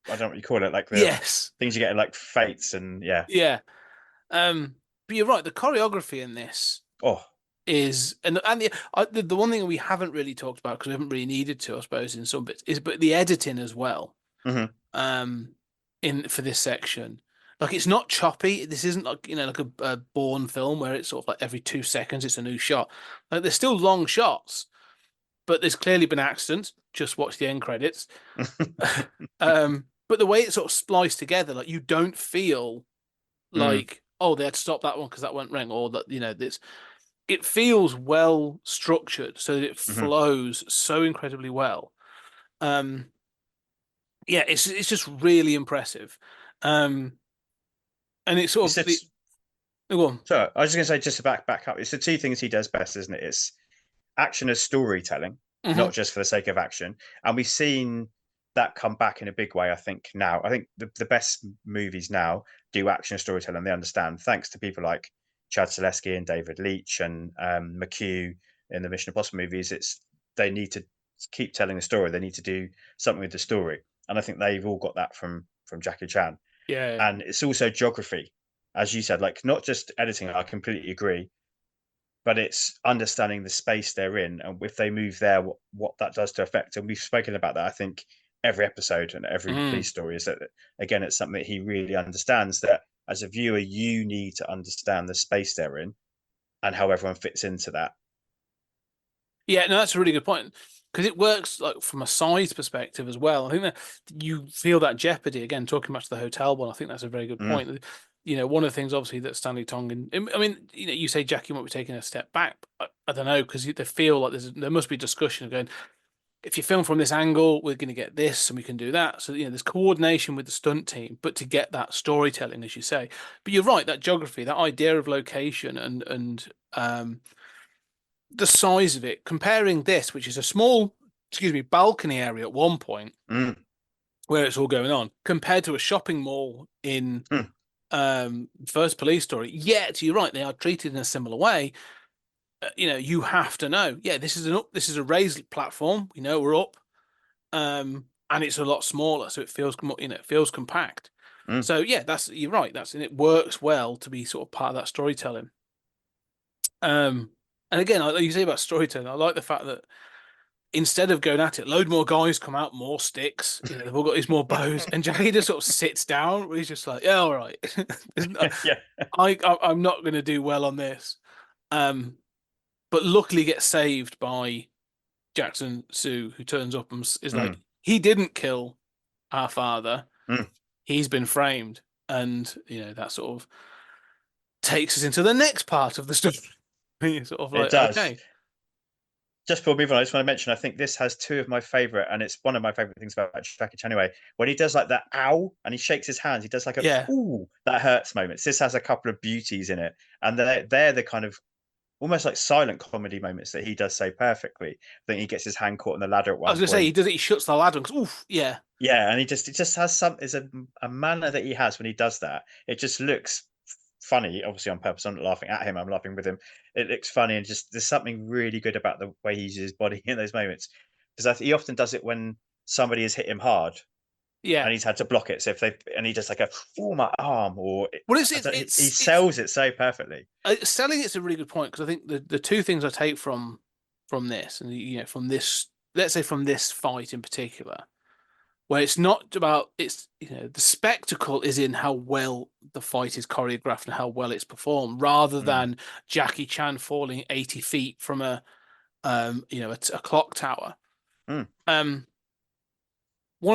I don't know what you call it, like the yes, things you get in like fates and yeah. yeah. But you're right. The choreography in this Oh. is the one thing we haven't really talked about because we haven't really needed to, I suppose, in some bits is but the editing as well. Hmm. In for this section, like it's not choppy. This isn't like like a Bourne film where it's sort of like every 2 seconds it's a new shot. Like there's still long shots, but there's clearly been accidents. Just watch the end credits. But the way it's sort of spliced together, like you don't feel Mm. like oh they had to stop that one because that went wrong or that this it feels well structured so that it Hmm. flows so incredibly well. Um, yeah, it's just really impressive. Um, and it's sort It's of the it's go on. so I was just gonna say just to back up, it's the two things he does best, isn't it? It's action as storytelling, Mhm. not just for the sake of action. And we've seen that come back in a big way, I think, now. I think the best movies now do action storytelling. They understand, thanks to people like Chad Zaleski and David Leitch and McHugh in the Mission Impossible movies. They need to keep telling the story. They need to do something with the story. And I think they've all got that from Jackie Chan. Yeah. And it's also geography, as you said, like not just editing. I completely agree, but it's understanding the space they're in and if they move there, what that does to affect. And we've spoken about that, I think, every episode and every Mhm. police story is that again, it's something that he really understands that as a viewer, you need to understand the space they're in and how everyone fits into that. Yeah, no, that's a really good point because it works like from a size perspective as well. I think that you feel that jeopardy again. Talking back to the hotel one, I think that's a very good point. You know, one of the things obviously that Stanley Tongan. I mean, you know, you say Jackie might be taking a step back. I don't know because they feel like there must be discussion going. If you film from this angle, we're going to get this and we can do that. So, you know, there's coordination with the stunt team, but to get that storytelling, as you say. But you're right, that geography, that idea of location and the size of it, comparing this, which is a small, excuse me, balcony area at one point where it's all going on, compared to a shopping mall in First Police Story. Yet, you're right, they are treated in a similar way. You know, you have to know, yeah, this is a raised platform. We know we're up, and it's a lot smaller, so it feels it feels compact. So yeah, you're right. And it works well to be sort of part of that storytelling. And again, like you say about storytelling, I like the fact that instead of going at it, load more guys come out, more sticks. You know, they've all got these more bows, and Jackie just sort of sits down. Where he's just like, yeah, all right. Yeah. I'm not going to do well on this. But luckily gets saved by Jackson Sue, who turns up and is like, he didn't kill our father. He's been framed. And, you know, that sort of takes us into the next part of the story. Sort of like, It does. okay. Just before we move on, I just want to mention, I think this has two of my favorite, and it's one of my favorite things about Jackie Chan anyway. When he does like that ow and he shakes his hands, he does like a ooh, that hurts moments. This has a couple of beauties in it, and they're the kind of almost like silent comedy moments that he does so perfectly. I think he gets his hand caught on the ladder at one I was point. gonna say he does it. He shuts the ladder and goes, "Oof, yeah, yeah," and it just has some. There's a manner that he has when he does that. It just looks funny, obviously on purpose. I'm not laughing at him. I'm laughing with him. It looks funny, and just there's something really good about the way he uses his body in those moments. Because he often does it when somebody has hit him hard, yeah." and he's had to block it. So if they and he just like oh my arm, or Well, he sells it so perfectly. Selling it's a really good point because I think the two things I take from this, and you know, from this, let's say from this fight in particular, where it's not about it's, you know, the spectacle is in how well the fight is choreographed and how well it's performed, rather than Jackie Chan falling 80 feet from a you know, a clock tower. One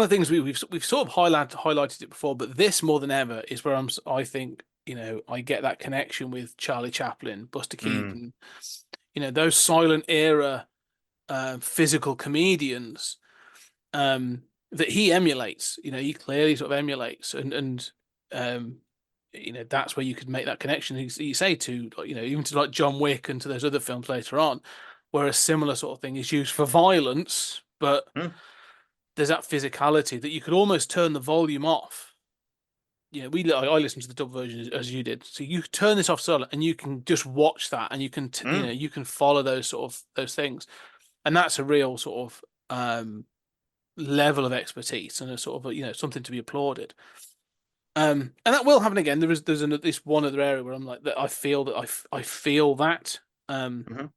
of the things we've sort of highlighted it before, but this more than ever is where I think, you know, I get that connection with Charlie Chaplin, Buster Keaton, you know, those silent era physical comedians that he emulates. You know, he clearly sort of emulates, and you know, that's where you could make that connection. You say to, you know, even to like John Wick and to those other films later on, where a similar sort of thing is used for violence, but there's that physicality that you could almost turn the volume off. You know, I listened to the dub version as you did, so you turn this off solo and you can just watch that, and you can you know, you can follow those things, and that's a real sort of level of expertise and a sort of, you know, something to be applauded. And that will happen again. There's this one other area where I'm like that. I feel that. But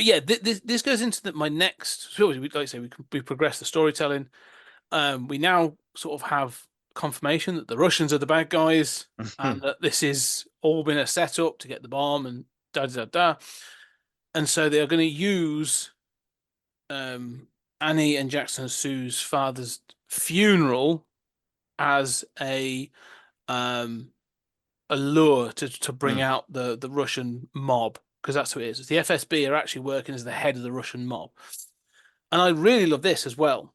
yeah, this goes into my next. So like I say, we progress the storytelling. We now sort of have confirmation that the Russians are the bad guys, and that this is all been a setup to get the bomb and da da da. And so they are going to use Annie and Jackson Sue's father's funeral as a lure to bring out the Russian mob, because that's who it is. The FSB are actually working as the head of the Russian mob, and I really love this as well.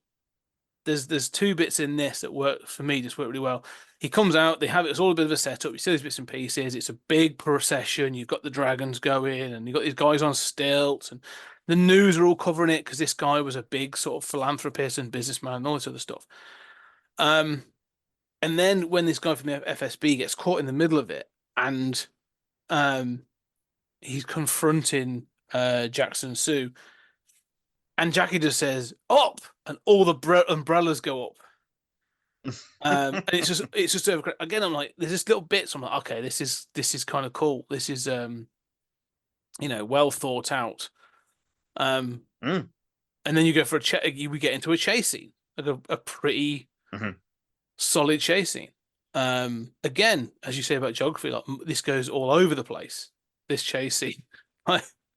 There's two bits in this that work for me, just work really well. He comes out, they have it's all a bit of a setup. You see these bits and pieces. It's a big procession. You've got the dragons going, and you've got these guys on stilts, and the news are all covering it because this guy was a big sort of philanthropist and businessman and all this other stuff. And then when this guy from the FSB gets caught in the middle of it, and he's confronting Jackson Sue, and Jackie just says "up," and all the umbrellas go up. And it's just again. I'm like, there's this little bits. I'm like, okay, this is kind of cool. This is you know, well thought out. And then you go for we get into a chase scene, like a pretty solid chase scene. Again, as you say about geography, like this goes all over the place. This chase scene.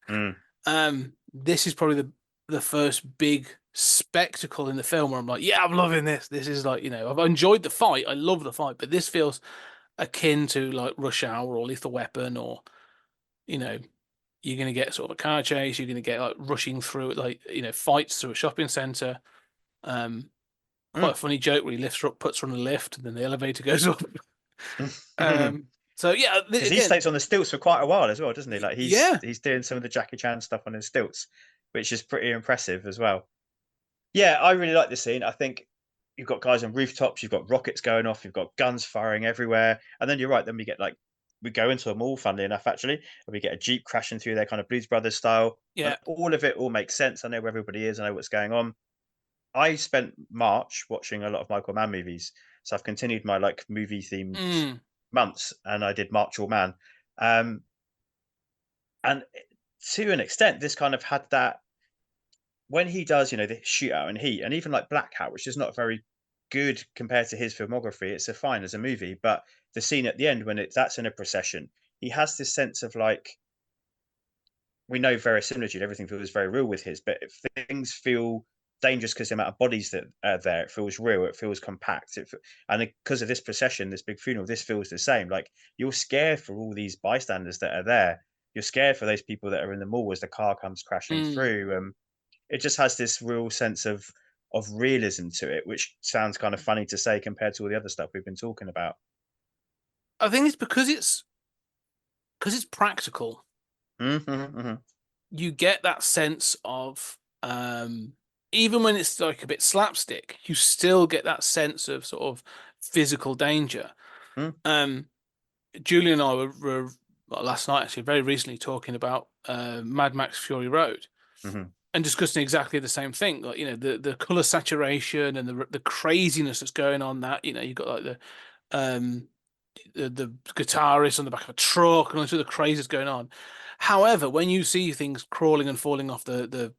Mm. This is probably the first big spectacle in the film where I'm like, yeah, I'm loving this. This is like, I've enjoyed the fight. I love the fight, but this feels akin to like Rush Hour or Lethal Weapon, or you know, you're going to get sort of a car chase. You're going to get like rushing through it, like fights through a shopping center. Quite a funny joke where he lifts her up, puts her on the lift, and then the elevator goes up. Because So yeah, he again, stays on the stilts for quite a while as well, doesn't he? Like yeah, he's doing some of the Jackie Chan stuff on his stilts, which is pretty impressive as well. Yeah, I really like this scene. I think you've got guys on rooftops, you've got rockets going off, you've got guns firing everywhere, and then you're right. Then we go into a mall, funnily enough, actually, and we get a jeep crashing through there, kind of Blues Brothers style, and yeah. all of it all makes sense. I know where everybody is, I know what's going on. I spent March watching a lot of Michael Mann movies, so I've continued my like movie themed Mm, months, and I did March All Man, um, and to an extent, this kind of had that when he does, the shootout and Heat, and even like Black Hat, which is not very good compared to his filmography. It's a fine as a movie, but the scene at the end when that's in a procession, he has this sense of like we know verisimilitude, everything feels very real with his, but if things feel dangerous because the amount of bodies that are there, it feels real, it feels compact. And because of this procession, this big funeral, this feels the same. Like you're scared for all these bystanders that are there. You're scared for those people that are in the mall as the car comes crashing mm. through. It just has this real sense of realism to it, which sounds kind of funny to say compared to all the other stuff we've been talking about. I think it's because it's practical. Mm-hmm, mm-hmm, You get that sense of even when it's like a bit slapstick, you still get that sense of sort of physical danger. mm, Um, Julie and I were well, last night actually very recently talking about Mad Max Fury Road mm-hmm. and discussing exactly the same thing. Like the color saturation and the craziness that's going on. That you've got like um the guitarist on the back of a truck and all this other crazy that's going on. However, when you see things crawling and falling off the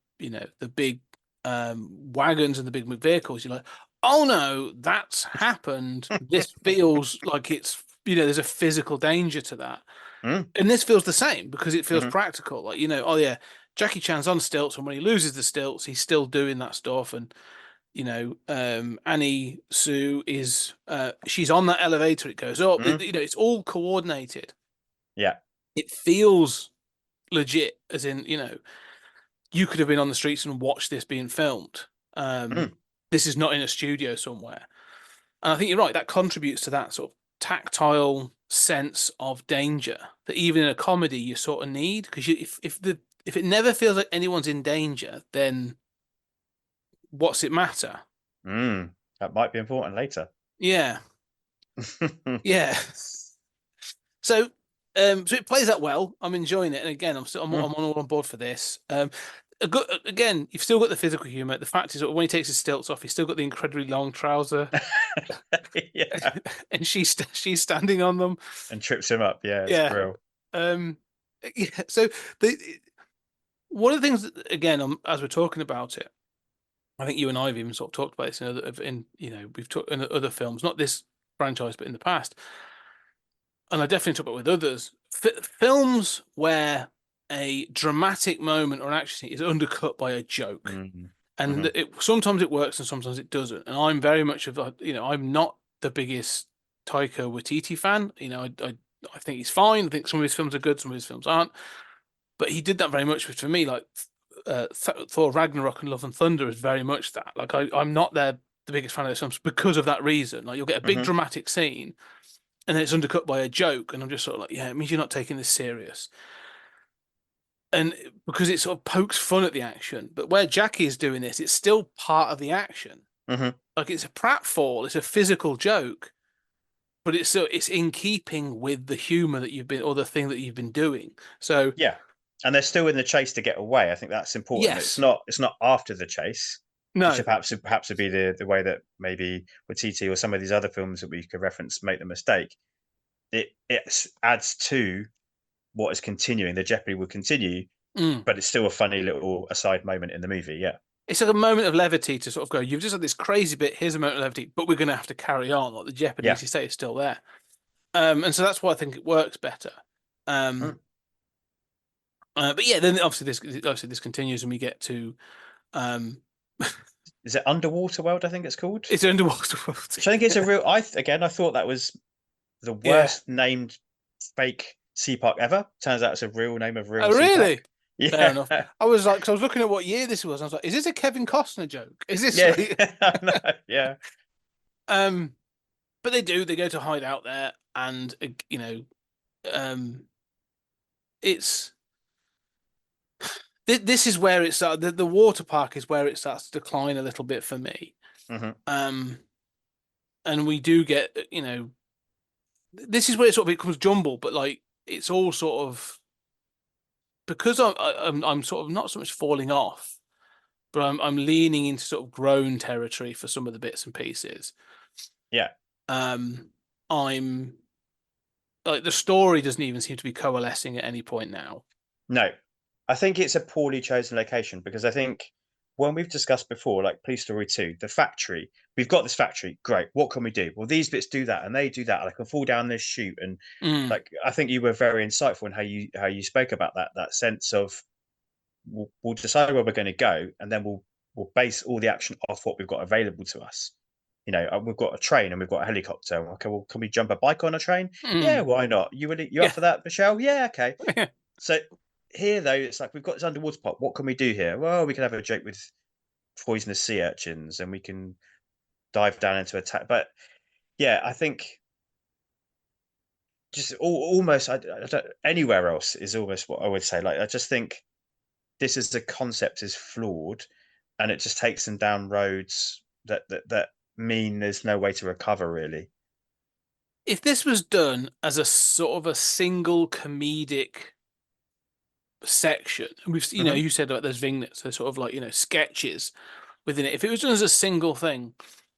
big wagons and the big vehicles, you're like, oh no, that's happened. This feels like it's there's a physical danger to that, Mm, and this feels the same because it feels mm-hmm. practical. Like oh yeah, Jackie Chan's on stilts, and when he loses the stilts, he's still doing that stuff, and Annie Sue is she's on that elevator, it goes up. Mm, It's all coordinated. yeah. It feels legit, as in, you could have been on the streets and watched this being filmed. Mm, This is not in a studio somewhere. And I think you're right, that contributes to that sort of tactile sense of danger that even in a comedy you sort of need. Because if it never feels like anyone's in danger, then what's it matter? that might be important later. Yeah. Yeah. So, so it plays that well. I'm enjoying it, and again, I'm all on board for this. Again, you've still got the physical humor. The fact is that when he takes his stilts off, he's still got the incredibly long trouser, Yeah. and she's standing on them. And trips him up. Yeah, it's Yeah. brilliant. Um, yeah. So the one of the things that, again, as we're talking about it, I think you and I have even sort of talked about this we've talked in other films, not this franchise, but in the past. And I definitely talk about with others, films where a dramatic moment or an action scene is undercut by a joke, Mm-hmm. and sometimes it works and sometimes it doesn't. And I'm very much of I'm not the biggest Taika Waititi fan. I think he's fine. I think some of his films are good, some of his films aren't. But he did that very much, which for me, like Thor Ragnarok and Love and Thunder, is very much that. Like I'm not the biggest fan of those films because of that reason. Like you'll get a big Mm-hmm. dramatic scene and then it's undercut by a joke, and I'm just sort of like, yeah, it means you're not taking this serious. And because it sort of pokes fun at the action, but where Jackie is doing this, it's still part of the action. Mm-hmm. Like it's a pratfall, it's a physical joke, but it's in keeping with the humor that you've been or the thing that you've been doing. So Yeah. And they're still in the chase to get away. I think that's important. yes, It's not after the chase, which no, perhaps would be the way that maybe with TT or some of these other films that we could reference make the mistake. It adds to what is continuing. The jeopardy will continue, mm. but it's still a funny little aside moment in the movie. Yeah. it's like a moment of levity to sort of go, you've just had this crazy bit, here's a moment of levity, but we're going to have to carry on. Like the jeopardy, as you say, is still there. And so that's why I think it works better. But yeah, then obviously this continues and we get to is it Underwater World? I think it's called. It's Underwater World. Which I think is a real. I thought that was the worst named fake sea park ever. Turns out it's a real name of real. Oh, really? Yeah. Fair enough. I was like, because I was looking at what year this was. And I was like, is this a Kevin Costner joke? Is this? Yeah. But they go to hide out there, and it's this is where it starts. The water park is where it starts to decline a little bit for me. And we do get, this is where it sort of becomes jumble, but like it's all sort of, because I'm sort of not so much falling off, but I'm leaning into sort of grown territory for some of the bits and pieces. Yeah. I'm like, the story doesn't even seem to be coalescing at any point now. No, I think it's a poorly chosen location, because I think when we've discussed before, like Police Story 2, the factory, we've got this factory, great. What can we do? Well, these bits do that and they do that. I can fall down this chute. And like, I think you were very insightful in how you spoke about that sense of we'll decide where we're going to go, and then we'll base all the action off what we've got available to us. We've got a train and we've got a helicopter. Okay, well, can we jump a bike on a train? Yeah, why not? You up for that, Michelle? Yeah, okay. So here, though, it's like we've got this underwater park. What can we do here? Well, we can have a joke with poisonous sea urchins, and we can dive down into attack. But yeah, I think just almost I don't, anywhere else is almost what I would say. Like, I just think this is the concept is flawed, and it just takes them down roads that mean there's no way to recover, really. If this was done as a sort of a single comedic section, and we've you said about those vignettes, those sort of like sketches within it. If it was done as a single thing,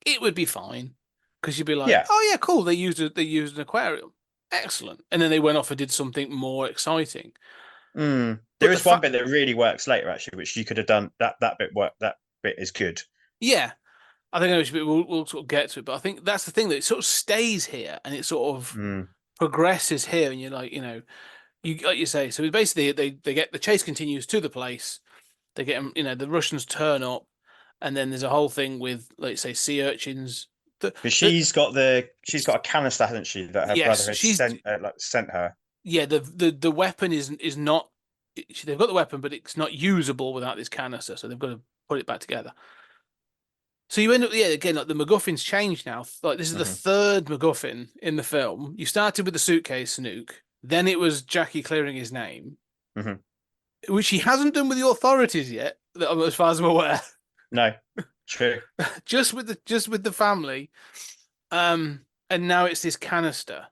it would be fine, because you'd be like, oh yeah, cool, they used an aquarium, excellent, and then they went off and did something more exciting. There is one bit that really works later, actually, which you could have done. That bit work. That bit is good. Yeah, I think we'll sort of get to it, but I think that's the thing, that it sort of stays here and it sort of progresses here, and you're like, like you say, so basically they get the chase continues to the place, they get them, the Russians turn up, and then there's a whole thing with, like, say, sea urchins. Because she's got a canister, hasn't she? That her brother has sent her. Yeah, the weapon is not. They've got the weapon, but it's not usable without this canister, so they've got to put it back together. So you end up, again, like the MacGuffin's changed now. Like, this is the third MacGuffin in the film. You started with the suitcase Snook, then it was Jackie clearing his name, which he hasn't done with the authorities yet, as far as I'm aware. No, true. just with the family, and now it's this canister,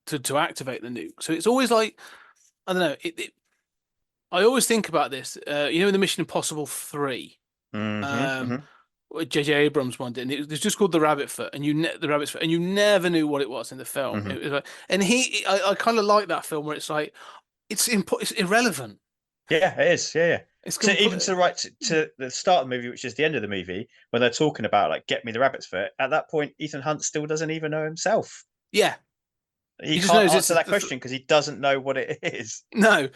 to activate the nuke. So it's always like, I don't know. I always think about this. In the Mission Impossible 3, J.J. Abrams one did, and it was just called the Rabbit Foot, and you never knew what it was in the film. It was like, and I kind of like that film where it's like it's irrelevant. Yeah, it is. Yeah. So even to the start of the movie, which is the end of the movie, when they're talking about like get me the rabbit's foot, at that point Ethan Hunt still doesn't even know himself. Yeah, he can't answer that question because he doesn't know what it is. No,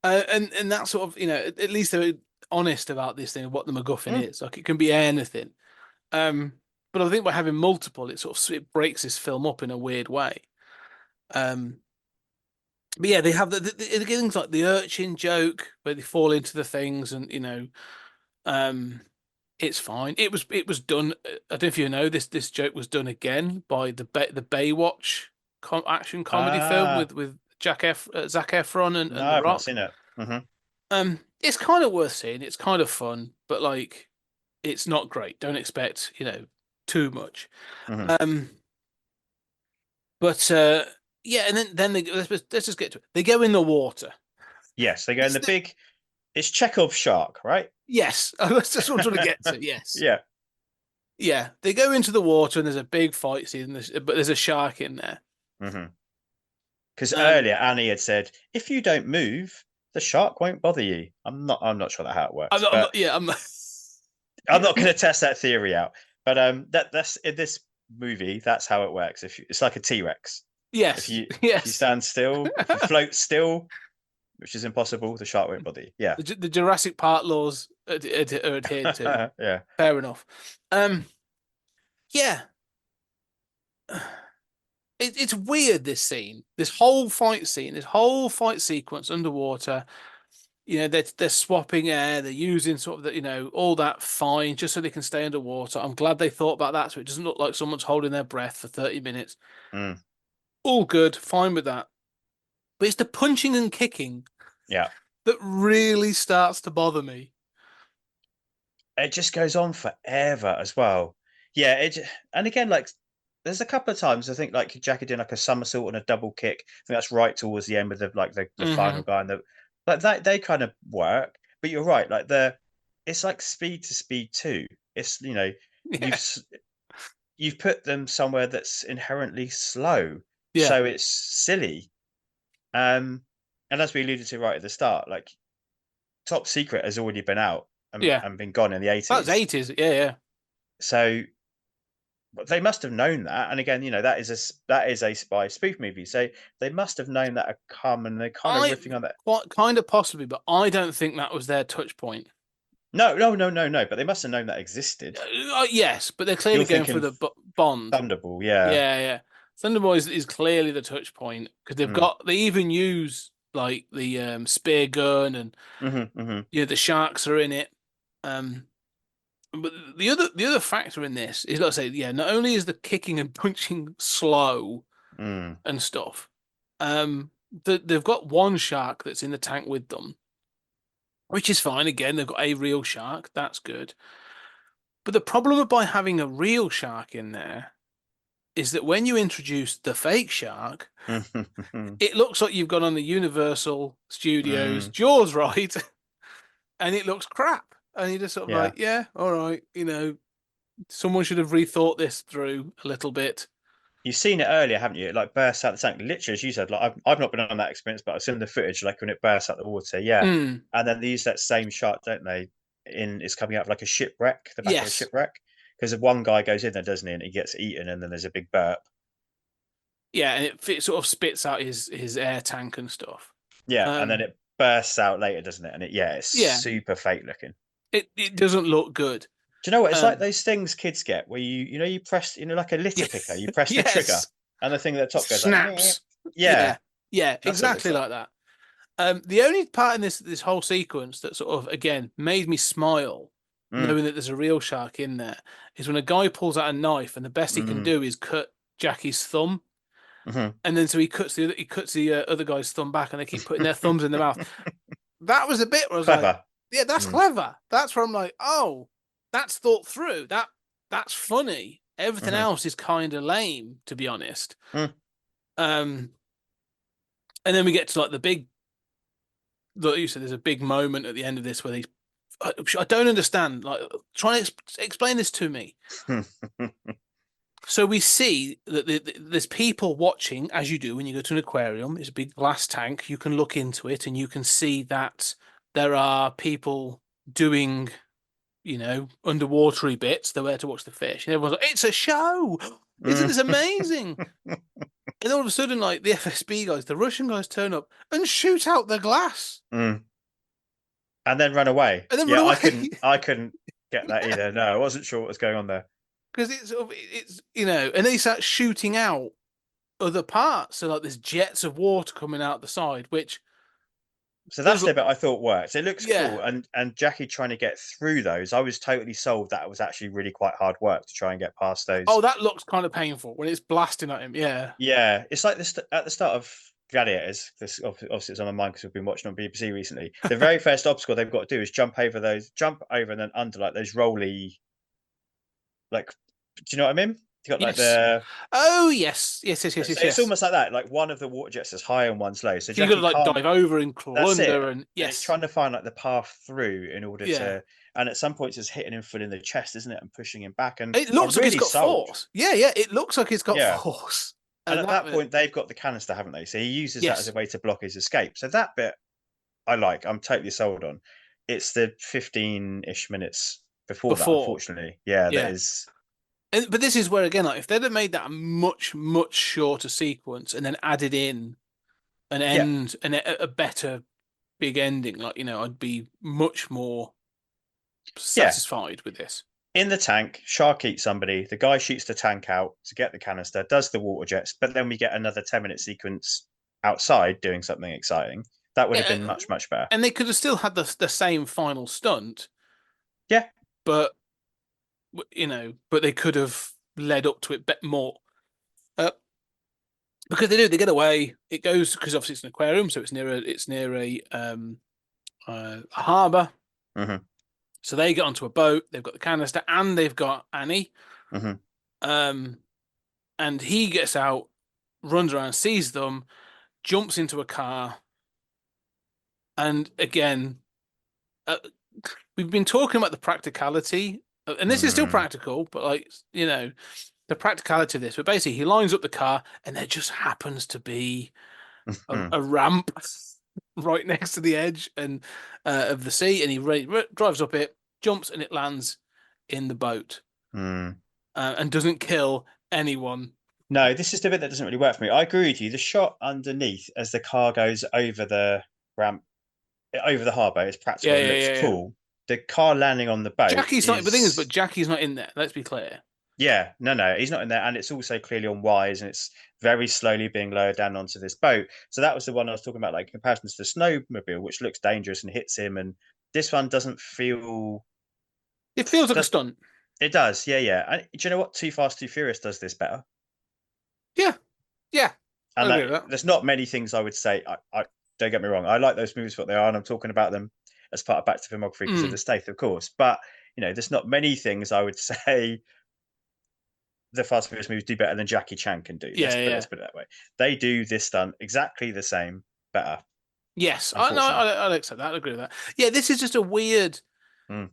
and that sort of, at least they're honest about this thing of what the MacGuffin is. Like, it can be anything. But I think by having multiple, it breaks this film up in a weird way. But yeah, they have the things like the urchin joke where they fall into the things, and it's fine. It was done. I don't know if you know this. This joke was done again by the Baywatch action comedy film with Zac Efron and The Rock. I've not seen it. It's kind of worth seeing. It's kind of fun, but like, it's not great. Don't expect too much. But yeah, and then let's just get to it. They go in the water. Yes, they go in the big. It's Chekhov's shark, right? Yes, that's just what I'm trying to get to. Yes. Yeah. They go into the water, and there's a big fight scene, but there's a shark in there. Because earlier Annie had said, if you don't move, the shark won't bother you. I'm not sure that how it works, I'm but not, yeah, I'm not, I'm not going to test that theory out. But that's in this movie. That's how it works. It's like a T-Rex. yes, If you yes. stand still, if you float still, which is impossible, the shark won't bother you. Yeah, The Jurassic Park laws are adhered to. yeah. Fair enough. Yeah. It's weird, this scene, this whole fight scene, this whole fight sequence underwater. You know, they're swapping air, they're using sort of the, you know, all that fine just so they can stay underwater. I'm glad they thought about that so it doesn't look like someone's holding their breath for 30 minutes. Mm. All good, fine with that. But it's the punching and kicking Yeah. that really starts to bother me. It just goes on forever as well. Yeah, and again, like there's a couple of times I think like Jackie doing like a somersault and a double kick. I think that's right towards the end with the final guy and the like that they kind of work. But you're right, like it's like Speed to Speed 2. It's Yeah. you've put them somewhere that's inherently slow, Yeah. so it's silly. And as we alluded to right at the start, like Top Secret has already been out Yeah. and been gone in the 80s. That's 80s. Yeah, yeah. So they must have known that. And again, you know, that is a spy spoof movie. So they must have known that had come, and they're kind of riffing on that. What kind of possibly, but I don't think that was their touch point. No. But they must have known that existed. Yes, but they're clearly You're going for thinking the Bond. Thunderball, yeah. Yeah, yeah. Thunderball is clearly the touch point because they even use like the spear gun and the sharks are in it. But the other factor in this is, let's say, yeah, not only is the kicking and punching slow and stuff, they've got one shark that's in the tank with them, which is fine. Again, they've got a real shark. That's good. But the problem by having a real shark in there is that when you introduce the fake shark, it looks like you've gone on the Universal Studios Jaws ride, and it looks crap. And you're just sort of like, yeah, all right, you know, someone should have rethought this through a little bit. You've seen it earlier, haven't you? It like bursts out the tank, literally, as you said. Like I've not been on that experience, but I've seen the footage, like when it bursts out the water. Yeah, and then they use that same shark, don't they? It's coming out of like a shipwreck, the back of a shipwreck, because one guy goes in there, doesn't he? And he gets eaten, and then there's a big burp. Yeah, and it sort of spits out his air tank and stuff. Yeah, and then it bursts out later, doesn't it? And it's super fake looking. It doesn't look good. Do you know what? It's like those things kids get where you press, like a litter picker, you press the trigger and the thing at the top goes snaps. Like, yeah, exactly like that. The only part in this whole sequence that sort of, again, made me smile, knowing that there's a real shark in there, is when a guy pulls out a knife and the best he can do is cut Jackie's thumb. And then so he cuts the other guy's thumb back, and they keep putting their thumbs in their mouth. That was a bit where I was like, yeah, that's clever. That's where I'm like, oh, that's thought through. That's funny. Everything else is kind of lame, to be honest. And then we get to like the big, like you said, there's a big moment at the end of this where I don't understand. Like, try and explain this to me. So we see that there's people watching, as you do when you go to an aquarium. It's a big glass tank. You can look into it and you can see that there are people doing, underwatery bits. They're there to watch the fish. And everyone's like, it's a show. Isn't this amazing? And all of a sudden, like, the FSB guys, the Russian guys turn up and shoot out the glass. And then run away. And then run away. I couldn't get that either. No, I wasn't sure what was going on there. Because it's and then he starts shooting out other parts. So like there's jets of water coming out the side, which. So that's the bit I thought worked. It looks cool, and Jackie trying to get through those. I was totally sold that it was actually really quite hard work to try and get past those. Oh, that looks kind of painful when it's blasting at him. Yeah. Yeah, it's like this at the start of Gladiators. This obviously it's on my mind because we've been watching on BBC recently. The very first obstacle they've got to do is jump over and then under like those rolly. Like, do you know what I mean? You got like the. Oh yes. It's almost like that. Like one of the water jets is high and one's low. So you've got to like dive over and plunder and it's trying to find like the path through in order to. And at some points, it's hitting him full in the chest, isn't it? And pushing him back. And it looks like it's got force. Yeah. It looks like it's got force. And at that point, they've got the canister, haven't they? So he uses that as a way to block his escape. So that bit I like. I'm totally sold on. It's the 15-ish minutes before that, before. unfortunately. Yeah, that Yeah. is. But this is where again, like if they'd have made that a much, much shorter sequence and then added in an Yeah, end and a better big ending, like, I'd be much more yeah. satisfied with this. In the tank, shark eats somebody. The guy shoots the tank out to get the canister, does the water jets, but then we get another 10-minute sequence outside doing something exciting. That would have Yeah, been much, much better. and they could have still had the same final stunt, Yeah, but but they could have led up to it bit more. Uh, because they get away. It goes because obviously it's an aquarium, so it's near a harbour. hmm So they get onto a boat. They've got the canister and they've got Annie. hmm Um, and he gets out, runs around, sees them, jumps into a car, and again, uh, we've been talking about the practicality, and this is still mm practical, but like the practicality of this. But basically, he lines up the car, and there just happens to be a ramp right next to the edge and of the sea, and he drives up it, jumps, and it lands in the boat, mm. and doesn't kill anyone. No, this is the bit that doesn't really work for me. I agree with you. The shot underneath as the car goes over the ramp, over the harbour, is Yeah, practical and yeah, looks yeah, yeah. cool. The car landing on the boat Jackie's not. But the thing is, but is. Jackie's not in there. Let's be clear. Yeah, no, he's not in there, and it's also clearly on wires, and it's very slowly being lowered down onto this boat. So that was the one I was talking about, like in comparison to the snowmobile, which looks dangerous and hits him, and this one doesn't feel. It feels like a Does stunt. it does? Yeah. And do you know what? Too Fast, Too Furious does this better, Yeah, yeah. I and agree that with that. there's not many things I would say. I don't get me wrong, I like those movies for what they are, and I'm talking about them as part of Back to Filmography because of Mm, the state, of course. But there's not many things I would say the Fast and Furious movies do better than Jackie Chan can do. yeah, Let's yeah. put it that way. They do this stunt exactly the same, better. Yes, I no, Unfortunately. I'd accept that. I agree with that. Yeah, this is just a weird. Mm.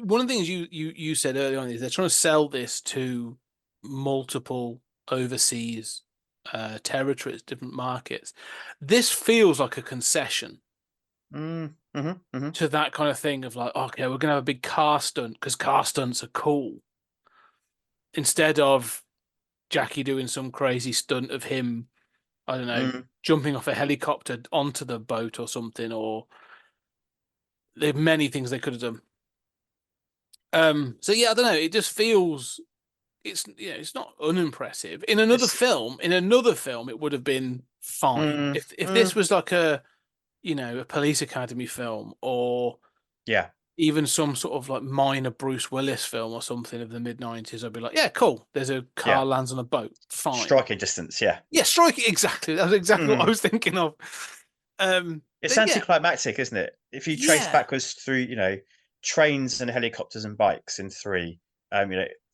One of the things you said earlier on is they're trying to sell this to multiple overseas territories, different markets. This feels like a concession Mm-hmm. to that kind of thing of like, okay, we're gonna have a big car stunt because car stunts are cool, instead of Jackie doing some crazy stunt of him, I don't know, Mm. jumping off a helicopter onto the boat or something, or there are many things they could have done. So yeah, I don't know. It just feels it's not unimpressive. It's In another film, it would have been fine. mm, If this mm, was like a police academy film, or yeah, even some sort of like minor Bruce Willis film or something of the mid-90s, I'd be like, yeah, cool. There's a yeah. car lands on a boat. Fine. Striking distance, yeah. Yeah, strike it exactly. That was exactly what I Mm. was thinking of. It's But yeah, anticlimactic, isn't it? If you trace yeah, backwards through, trains and helicopters and bikes in three,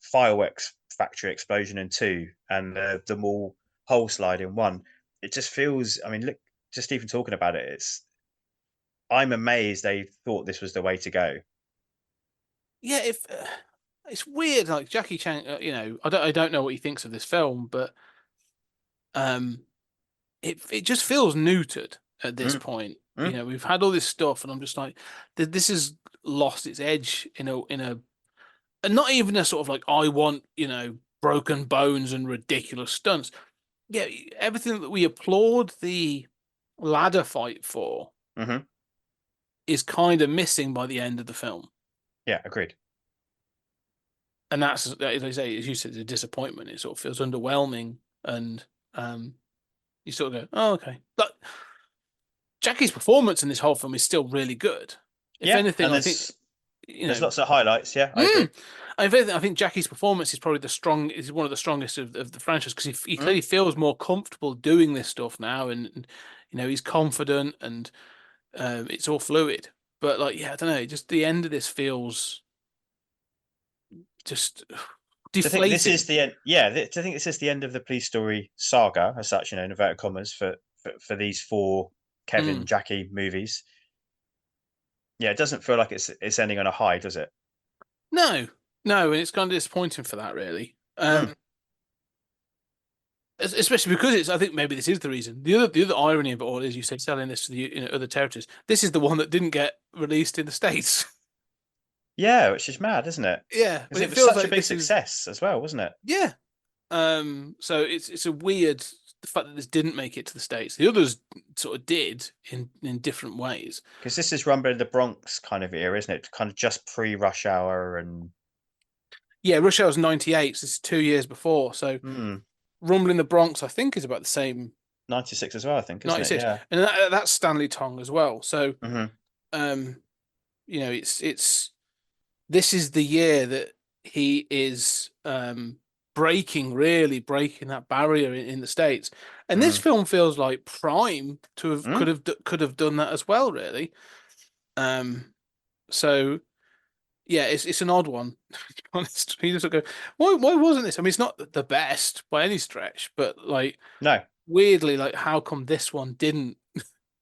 fireworks factory explosion in two, and the mall hole slide in one. It just feels. I mean, look, just even talking about it, I'm amazed they thought this was the way to go. yeah. If it's weird, like Jackie Chan, I don't know what he thinks of this film, but um, it just feels neutered at this Mm, point. mm, We've had all this stuff, and I'm just like, this has lost its edge and not even a sort of like I want broken bones and ridiculous stunts. Yeah, everything that we applaud the ladder fight for hmm is kind of missing by the end of the film. Yeah, agreed. And that's, as I say, as you said, a disappointment. It sort of feels underwhelming, and um, you sort of go, "Oh, okay." But Jackie's performance in this whole film is still really good. If Yeah, anything, and I think there's lots of highlights. Yeah, I agree. mm, if anything, I think Jackie's performance is probably is one of the strongest of the franchise, because he Mm. clearly feels more comfortable doing this stuff now, and he's confident, and it's all fluid. But like, yeah, I don't know, just the end of this feels just To think this is deflating. the end, yeah. To think this is the end of the police story saga, as such, in inverted commas, for these four Kevin Mm. Jackie movies. Yeah, it doesn't feel like it's ending on a high, does it? No, no, and it's kind of disappointing for that, really. Mm. Especially because I think maybe this is the reason. The other irony of it all is you say selling this to the other territories. This is the one that didn't get released in the States. Yeah, which is mad, isn't it? Yeah, Because but it it was feels such a like big this is success as well, wasn't it? yeah. So it's a weird the fact that this didn't make it to the States. The others sort of did in different ways. Because this is Rumble in the Bronx kind of era, isn't it? Kind of just pre-Rush Hour and Yeah, Rush Hour's 98, so this is 2 years before. So hmm, Rumble in the Bronx, I think, is about the same 96 as well, I think, isn't it? 96, Yeah. and that's Stanley Tong as well. So Hmm. um, it's this is the year that he is really breaking that barrier in the States. And this Hmm. film feels like prime to have Hmm. could have done that as well, really. Um, so yeah, it's an odd one. To be honest, you just go, why wasn't this? I mean, it's not the best by any stretch, but like No. weirdly, like how come this one didn't?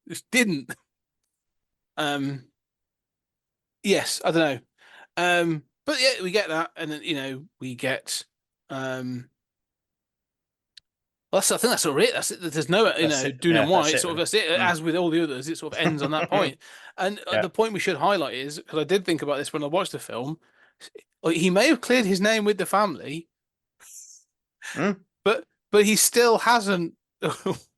Just didn't. Um, yes, I don't know. But yeah, we get that, and then we get well, I think that's sort of it. That's it. There's no, That's it. Dune Yeah, and that's White. it, Sort of really. that's it. As with all the others, it sort of ends on that Mm. point. And Yeah. the point we should highlight is because I did think about this when I watched the film. Like, he may have cleared his name with the family, Mm. but he still hasn't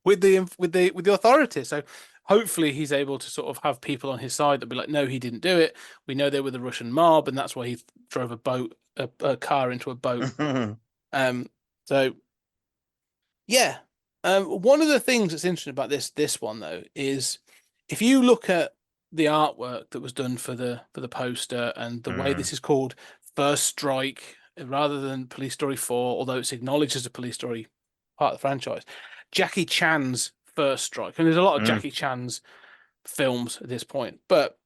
with the authorities. So hopefully he's able to sort of have people on his side that be like, no, he didn't do it. We know they were the Russian mob, and that's why he drove a car into a boat. Um, so yeah. One of the things that's interesting about this one though is if you look at the artwork that was done for the poster and the way Mm. this is called First Strike rather than Police Story 4, although it's acknowledged as a police story part of the franchise, Jackie Chan's First Strike, and there's a lot of Mm. Jackie Chan's films at this point, but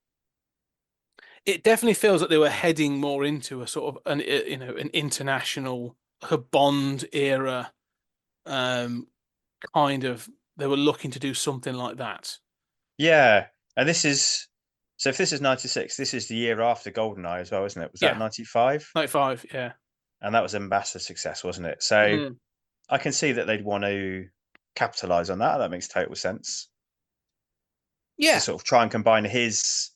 it definitely feels like they were heading more into a sort of an international a Bond era um kind of they were looking to do something like that. Yeah. And this is so if this is 96, this is the year after GoldenEye as well, isn't it? Was that Yeah, 95? 95. Yeah. And that was a massive success, wasn't it? So Mm. I can see that they'd want to capitalize on that. That makes total sense to Yeah. sort of try and combine his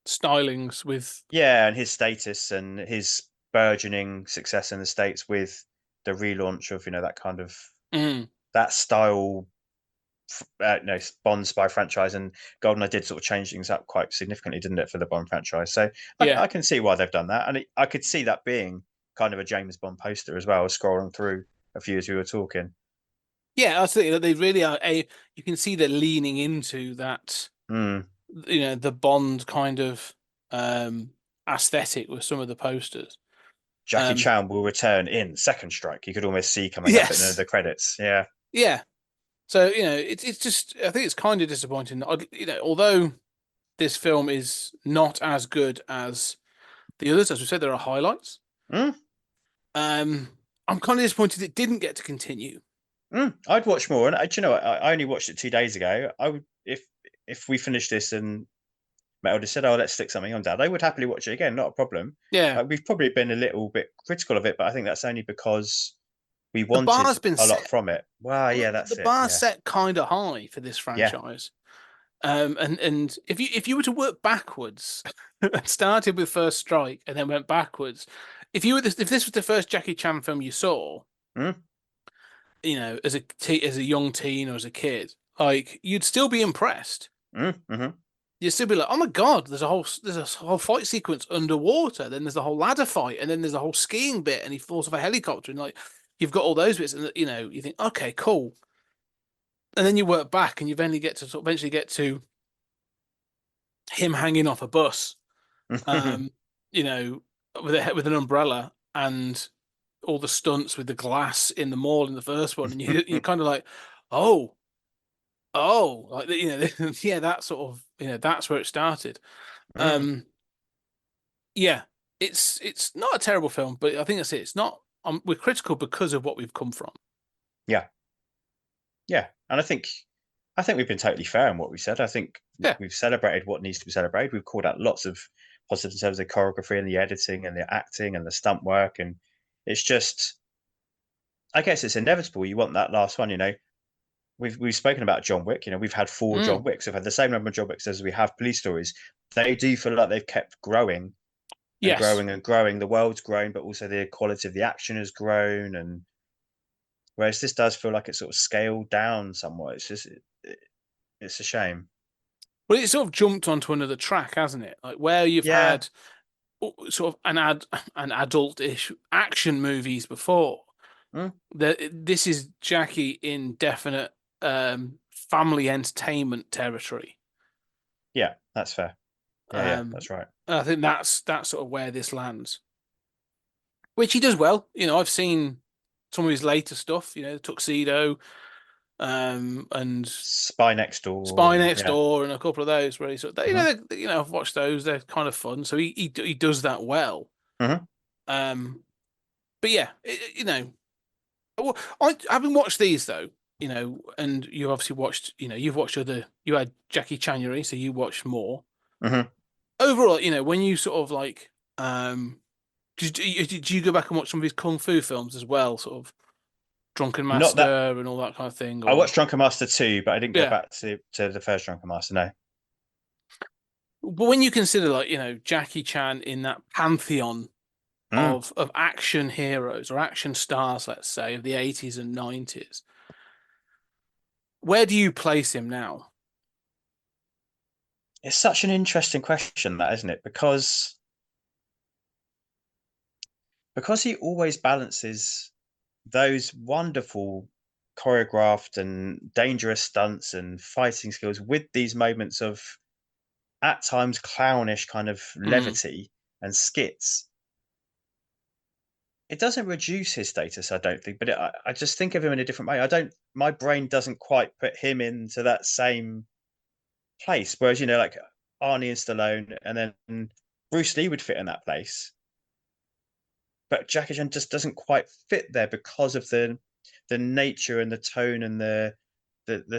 Stylings with and his status and his burgeoning success in the States with the relaunch of that kind of mm, that style Bond spy franchise. And GoldenEye did sort of change things up quite significantly, didn't it, for the Bond franchise? So yeah. I can see why they've done that, and I could see that being kind of a James Bond poster as well, scrolling through a few as we were talking. Yeah, I think that they really are you can see they're leaning into that, Mm. the Bond kind of aesthetic with some of the posters. Jackie Um Chan will return in Second Strike. You could almost see coming up at the end of yes. the credits. Yeah. Yeah. So, it's just I think it's kind of disappointing. Although this film is not as good as the others, as we said, there are highlights. Mm. Um, I'm kind of disappointed it didn't get to continue. I'd watch more, and do you know what? I only watched it 2 days ago. I would if we finished this and Metal just said, "Oh, let's stick something on, Dad," I would happily watch it again. Not a problem. Yeah, We've probably been a little bit critical of it, but I think that's only because we the wanted bar's been a lot set. from it. Well, yeah, The that's it. bar's Yeah, set kind of high for this yeah. franchise. And if you were to work backwards and started with First Strike and then went backwards, if this was the first Jackie Chan film you saw, Mm, as a young teen or as a kid, like you'd still be impressed. mm. You'd still be like, oh my god, there's a whole fight sequence underwater. Then there's the whole ladder fight, and then there's a whole skiing bit, and he falls off a helicopter, and like you've got all those bits, and you think, okay, cool. And then you work back, and you eventually get to him hanging off a bus, Mm. um, you know, with an umbrella and all the stunts with the glass in the mall in the first one, and you're kind of like, oh, like yeah, that sort of that's where it started. Mm. Um, yeah, it's not a terrible film, but I think that's it. It's not. We're critical because of what we've come from. Yeah, yeah, and I think we've been totally fair in what we said. I think Yeah, we've celebrated what needs to be celebrated. We've called out lots of positives in terms of the choreography and the editing and the acting and the stunt work, and it's just I guess it's inevitable. You want that last one, We've spoken about John Wick. We've had 4 John Wicks. We've had the same number of John Wicks as we have police stories. They do feel like they've kept growing and Yes. growing and growing. The world's grown, but also the quality of the action has grown. And whereas this does feel like it's sort of scaled down somewhat. It's a shame. Well, it sort of jumped onto another track, hasn't it? Like where you've Yeah. had sort of an adult-ish action movies before. Mm. This is Jackie in definite family entertainment territory. Yeah, that's fair. Yeah, that's right. I think that's sort of where this lands, which he does well. I've seen some of his later stuff. Tuxedo, and Spy Next Door. Spy And Next Door, and a couple of those where he sort of, I've watched those. They're kind of fun. So he does that well. Mhm. But yeah, well, I haven't watched these though. And you obviously watched. You've watched other. You had Jackie Chanuary, so you watched more. Mhm. Overall, when you sort of like, did you go back and watch some of his kung fu films as well, sort of Drunken Not Master that and all that kind of thing? I Or watched Drunken Master 2, but I didn't go yeah, back to the first Drunken Master. No. but when you consider like Jackie Chan in that pantheon Mm. of action heroes or action stars, let's say, of the 80s and 90s, where do you place him now? It's such an interesting question, that, isn't it? Because he always balances those wonderful choreographed and dangerous stunts and fighting skills with these moments of at times clownish kind of Mm, levity and skits. It doesn't reduce his status, I don't think, but I just think of him in a different way. My brain doesn't quite put him into that same place. Whereas, like Arnie and Stallone, and then Bruce Lee would fit in that place. But Jackie Chan just doesn't quite fit there because of the nature and the tone and the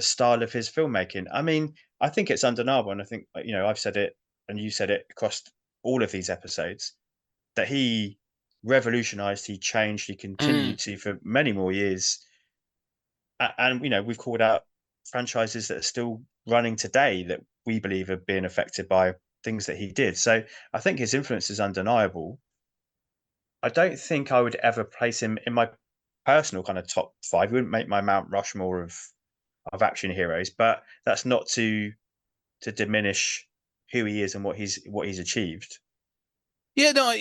style of his filmmaking. I mean, I think it's undeniable, and I think I've said it and you said it across all of these episodes that he revolutionized, he changed, he mm. continued to for many more years. And we've called out franchises that are still running today that we believe are being affected by things that he did. So I think his influence is undeniable. I don't think I would ever place him in my personal kind of top 5. He wouldn't make my Mount Rushmore of action heroes, but that's not to diminish who he is and what he's achieved. Yeah, no,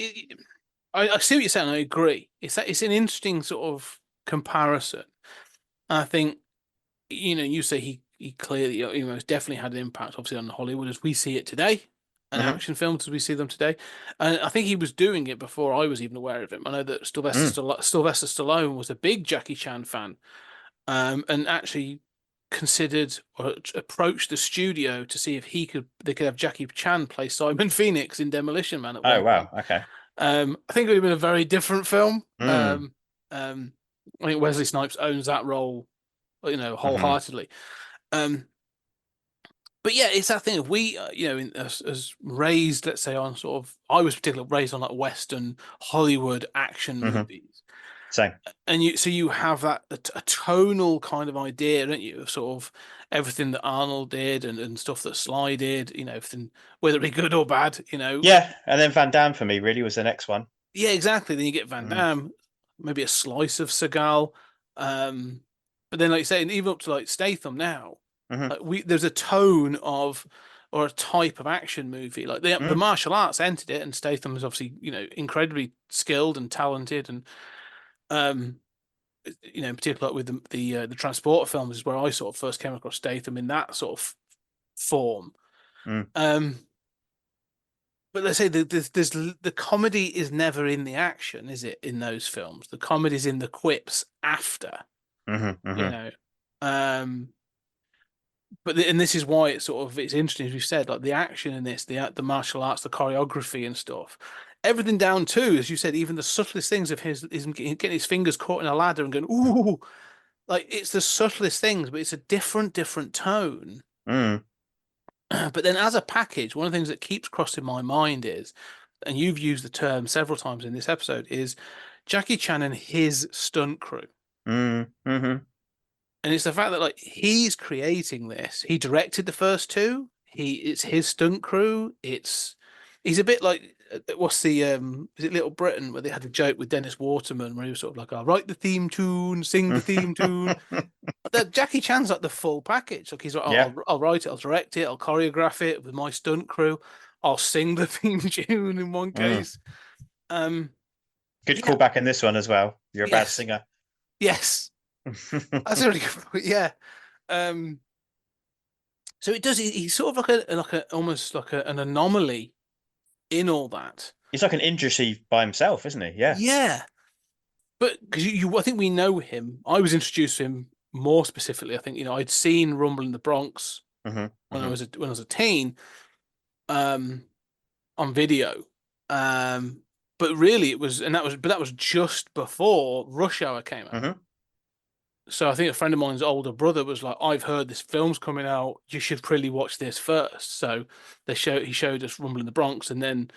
I see what you're saying. I agree. It's an interesting sort of comparison. I think you say he clearly, most definitely had an impact, obviously, on Hollywood as we see it today, and Hmm. action films as we see them today. And I think he was doing it before I was even aware of him. I know that Mm. Sylvester Stallone was a big Jackie Chan fan, and actually considered or approached the studio to see if they could have Jackie Chan play Simon Phoenix in Demolition Man at Oh one point. wow, okay. I think it would have been a very different film. Mm. Um, I think Wesley Snipes owns that role, Hmm. wholeheartedly. Um, but yeah, it's that thing of we, as raised, let's say, on sort of, I was particularly raised on like Western Hollywood action Hmm. movies, Same. and you have that a tonal kind of idea, don't you, of sort of everything that Arnold did and stuff that Sly did, everything, whether it be good or bad. Yeah, and then Van Damme for me really was the next one. Yeah, exactly. Then you get Van Mm. Damme, maybe a slice of Seagal, um, but then like you say, and even up to like Statham now, Hmm. there's a tone of or a type of action movie. Like the Mm. martial arts entered it, and Statham is obviously incredibly skilled and talented, and um, particularly with the transporter films is where I sort of first came across Statham in that sort of form. Mm. Um, but let's say the comedy is never in the action, is it? In those films, the comedy's in the quips after, Hmm. you Hmm. know. Um, and this is why it's interesting, as we've said, like the action in this, the martial arts, the choreography and stuff, everything down to, as you said, even the subtlest things of his is getting his fingers caught in a ladder and going ooh, like it's the subtlest things, but it's a different tone. Mm. But then as a package, one of the things that keeps crossing my mind is, and you've used the term several times in this episode, is Jackie Chan and his stunt crew. Mm-hmm. And it's the fact that like he's creating this. He directed the first two. It's his stunt crew. He's a bit like what's the is it Little Britain where they had a joke with Dennis Waterman where he was sort of like, I'll write the theme tune, sing the theme tune. Jackie Chan's like the full package. Like he's like, Yeah. I'll write it, I'll direct it, I'll choreograph it with my stunt crew. I'll sing the theme tune in one Mm. case. Um, Good yeah, callback in this one as well. You're a bad yes, singer. yes, that's a really good point. Yeah. Um, so it does. He's sort of like a almost like an anomaly in all that. He's like an industry by himself, isn't he? Yeah. Yeah, but because I think we know him. I was introduced to him more specifically. I think I'd seen Rumble in the Bronx Mm-hmm. when Mm-hmm. I was a teen, um, on video. Um, but really it was, and that was just before Rush Hour came out. Mm-hmm. So I think a friend of mine's older brother was like, "I've heard this film's coming out. You should probably watch this first." So he showed us Rumble in the Bronx, and then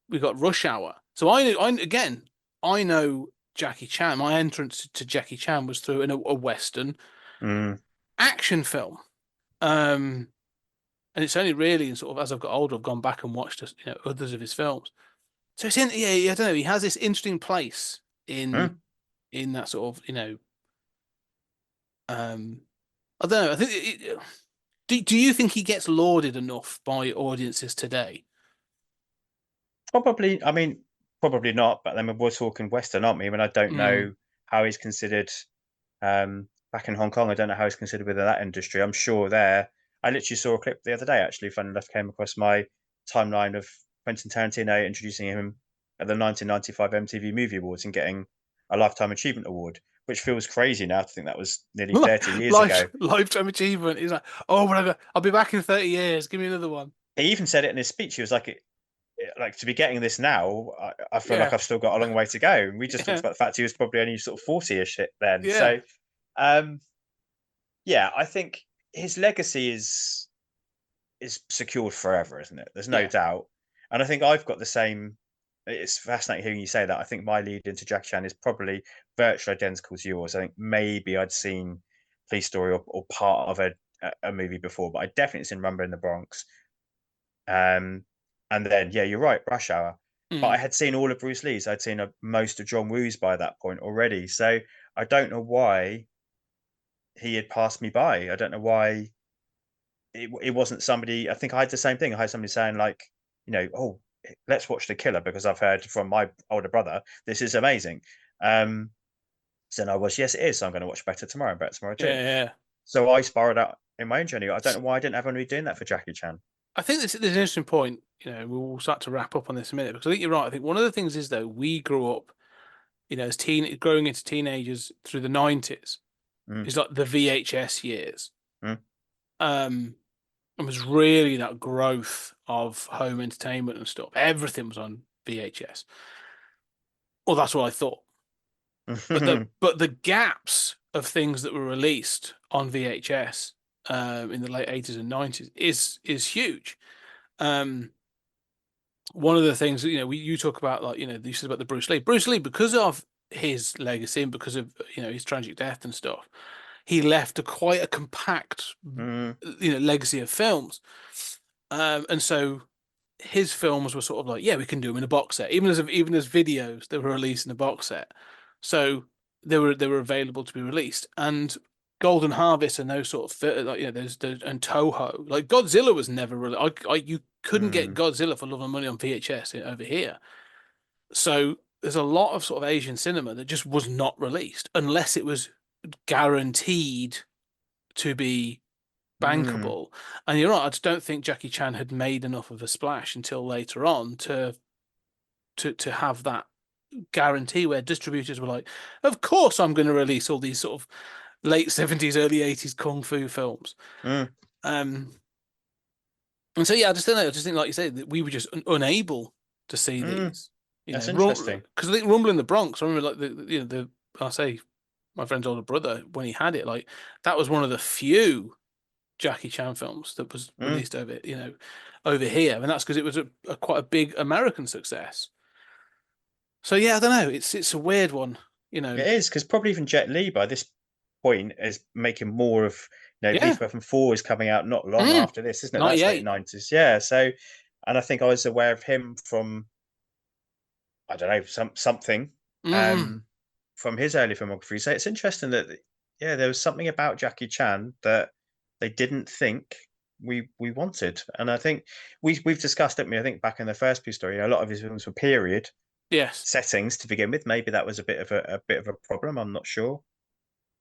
we got Rush Hour. So I know Jackie Chan. My entrance to Jackie Chan was through a Western Mm. action film. And it's only really in sort of as I've got older, I've gone back and watched others of his films. So it's yeah, I don't know. He has this interesting place Mm. in that sort of I don't know. I think do you think he gets lauded enough by audiences today? Probably. I mean, probably not. But then we're talking Western, aren't we? I mean, I don't Mm, know how he's considered back in Hong Kong. I don't know how he's considered within that industry. I'm sure there. I literally saw a clip the other day. Actually, funny enough, came across my timeline of Quentin Tarantino introducing him at the 1995 MTV Movie Awards and getting a Lifetime Achievement Award, which feels crazy now to think that was nearly 30 years ago. lifetime achievement. He's like, oh, whatever. I'll be back in 30 years. Give me another one. He even said it in his speech. He was like to be getting this now, I feel like Yeah, I've still got a long way to go. And we just talked yeah, about the fact he was probably only sort of 40-ish then. yeah, So, um, yeah, I think his legacy is secured forever, isn't it? There's no yeah. doubt. And I think I've got the same. It's fascinating hearing you say that. I think my lead into Jackie Chan is probably virtually identical to yours. I think maybe I'd seen Police Story or part of a movie before, but I definitely seen Rumble in the Bronx. And then yeah, you're right, Rush Hour. But I Mm, had seen all of Bruce Lee's. I'd seen most of John Woo's by that point already. So I don't know why he had passed me by. I don't know why it wasn't somebody. I think I had the same thing. I had somebody saying like, oh, let's watch The Killer because I've heard from my older brother this is amazing. So then I was, yes, it is. So I'm going to watch Better Tomorrow yeah, too. yeah. So I spiraled out in my own journey. I don't know why I didn't have anybody doing that for Jackie Chan. I think there's an interesting point. We'll start to wrap up on this in a minute because I think you're right. I think one of the things is though we grew up, as growing into teenagers through the 90s. Mm, It's like the VHS years. mm, Um, it was really that growth of home entertainment and stuff. Everything was on VHS. Well, that's what I thought. But the gaps of things that were released on VHS in the late 80s and 90s is huge. Um, One of the things that you talk about, like you said about the Bruce Lee, because of his legacy and because of his tragic death and stuff, he left quite a compact mm, legacy of films. And so his films were sort of like, yeah, we can do them in a box set, even as videos that were released in a box set. So they were available to be released. And Golden Harvest and those sort of like there's and Toho, like Godzilla was never really. You couldn't get mm, Godzilla for love and money on VHS over here. So there's a lot of sort of Asian cinema that just was not released unless it was guaranteed to be mm, bankable. And you're right, I just don't think Jackie Chan had made enough of a splash until later on to have that guarantee where distributors were like, of course I'm going to release all these sort of late 70s, early 80s kung fu films. mm, Um, and so yeah, I just don't know. I just think, like you said, that we were just unable to see mm. these. That's interesting. Because I think Rumble in the Bronx. I remember, like the I say my friend's older brother when he had it, like that was one of the few Jackie Chan films that was Mm, released over here, and that's because it was quite a big American success. So yeah, I don't know. It's a weird one. You know, It is, because probably even Jet Li by this point is making more of, yeah, Lethal Weapon 4 is coming out not long mm, after this, isn't it? That's late 98. 90s. Yeah. So, and I think I was aware of him from, I don't know, something Mm, um, from his early filmography. So it's interesting that, yeah, there was something about Jackie Chan that they didn't think we wanted. And I think we've discussed it. I think back in the first piece story, a lot of his films were period yes, settings to begin with. Maybe that was a bit of a problem. I'm not sure.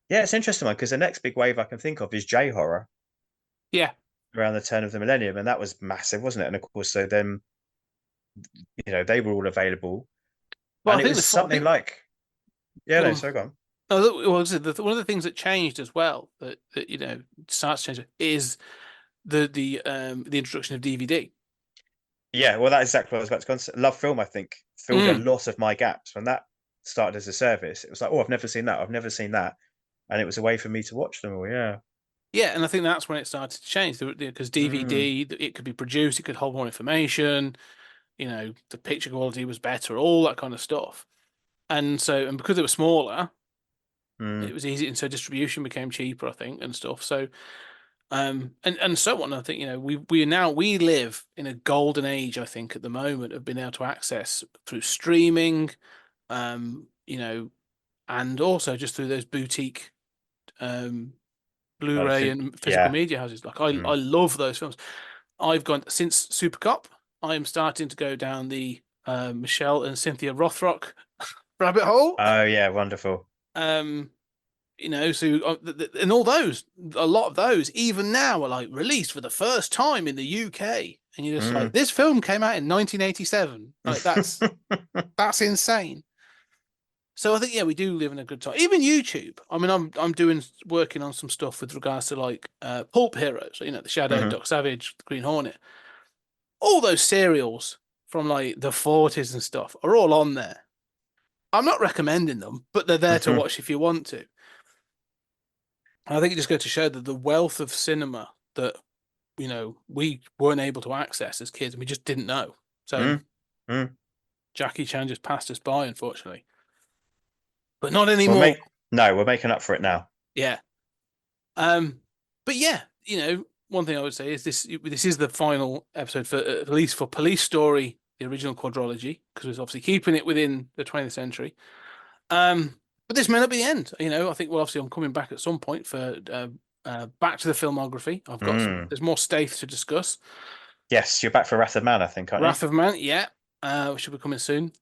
Yeah, it's an interesting one because the next big wave I can think of is J horror yeah. around the turn of the millennium, and that was massive, wasn't it? And of course, so then they were all available, Well, and I it think was I something think like, yeah, no, well, so go on. well, one of the things that changed as well that starts changing is the introduction of DVD. Yeah, well, that's exactly what I was about to say. Love Film, I think, filled a Mm, lot of my gaps when that started as a service. It was like, oh, I've never seen that, I've never seen that, and it was a way for me to watch them all. Yeah. yeah, and I think that's when it started to change because Mm, DVD, it could be produced, it could hold more information. The picture quality was better, all that kind of stuff. And so, and because it was smaller, mm, it was easy, and so distribution became cheaper, I think, and stuff. So, and so on. I think we live in a golden age. I think at the moment of being able to access through streaming, and also just through those boutique um Blu-ray and physical yeah. media houses. Like I Mm. love those films. I've gone since Super Cop. I am starting to go down the Michelle and Cynthia Rothrock rabbit hole. Oh, yeah, wonderful. Um, so and all those, a lot of those, even now are like released for the first time in the UK, and you're just like, Mm. this film came out in 1987. Like that's insane. So I think, yeah, we do live in a good time. Even YouTube. I mean, I'm working on some stuff with regards to like pulp heroes. The Shadow, Mhm. Doc Savage, the Green Hornet. All those serials from like the 40s and stuff are all on there. I'm not recommending them, but they're there to Mhm. watch if you want to. And I think it just goes to show that the wealth of cinema that we weren't able to access as kids, and we just didn't know. So Mm. Mm. Jackie Chan just passed us by, unfortunately, but not We'll anymore. make no, we're making up for it now. Yeah. Um, but yeah, one thing I would say is this is the final episode for at least for Police Story, the original quadrilogy, because it's obviously keeping it within the 20th century. But this may not be the end. I think obviously I'm coming back at some point for back to the filmography. I've got Mm. there's more Staith to discuss. Yes, you're back for Wrath of Man, I think, aren't you? Wrath of Man, yeah, which should be coming soon.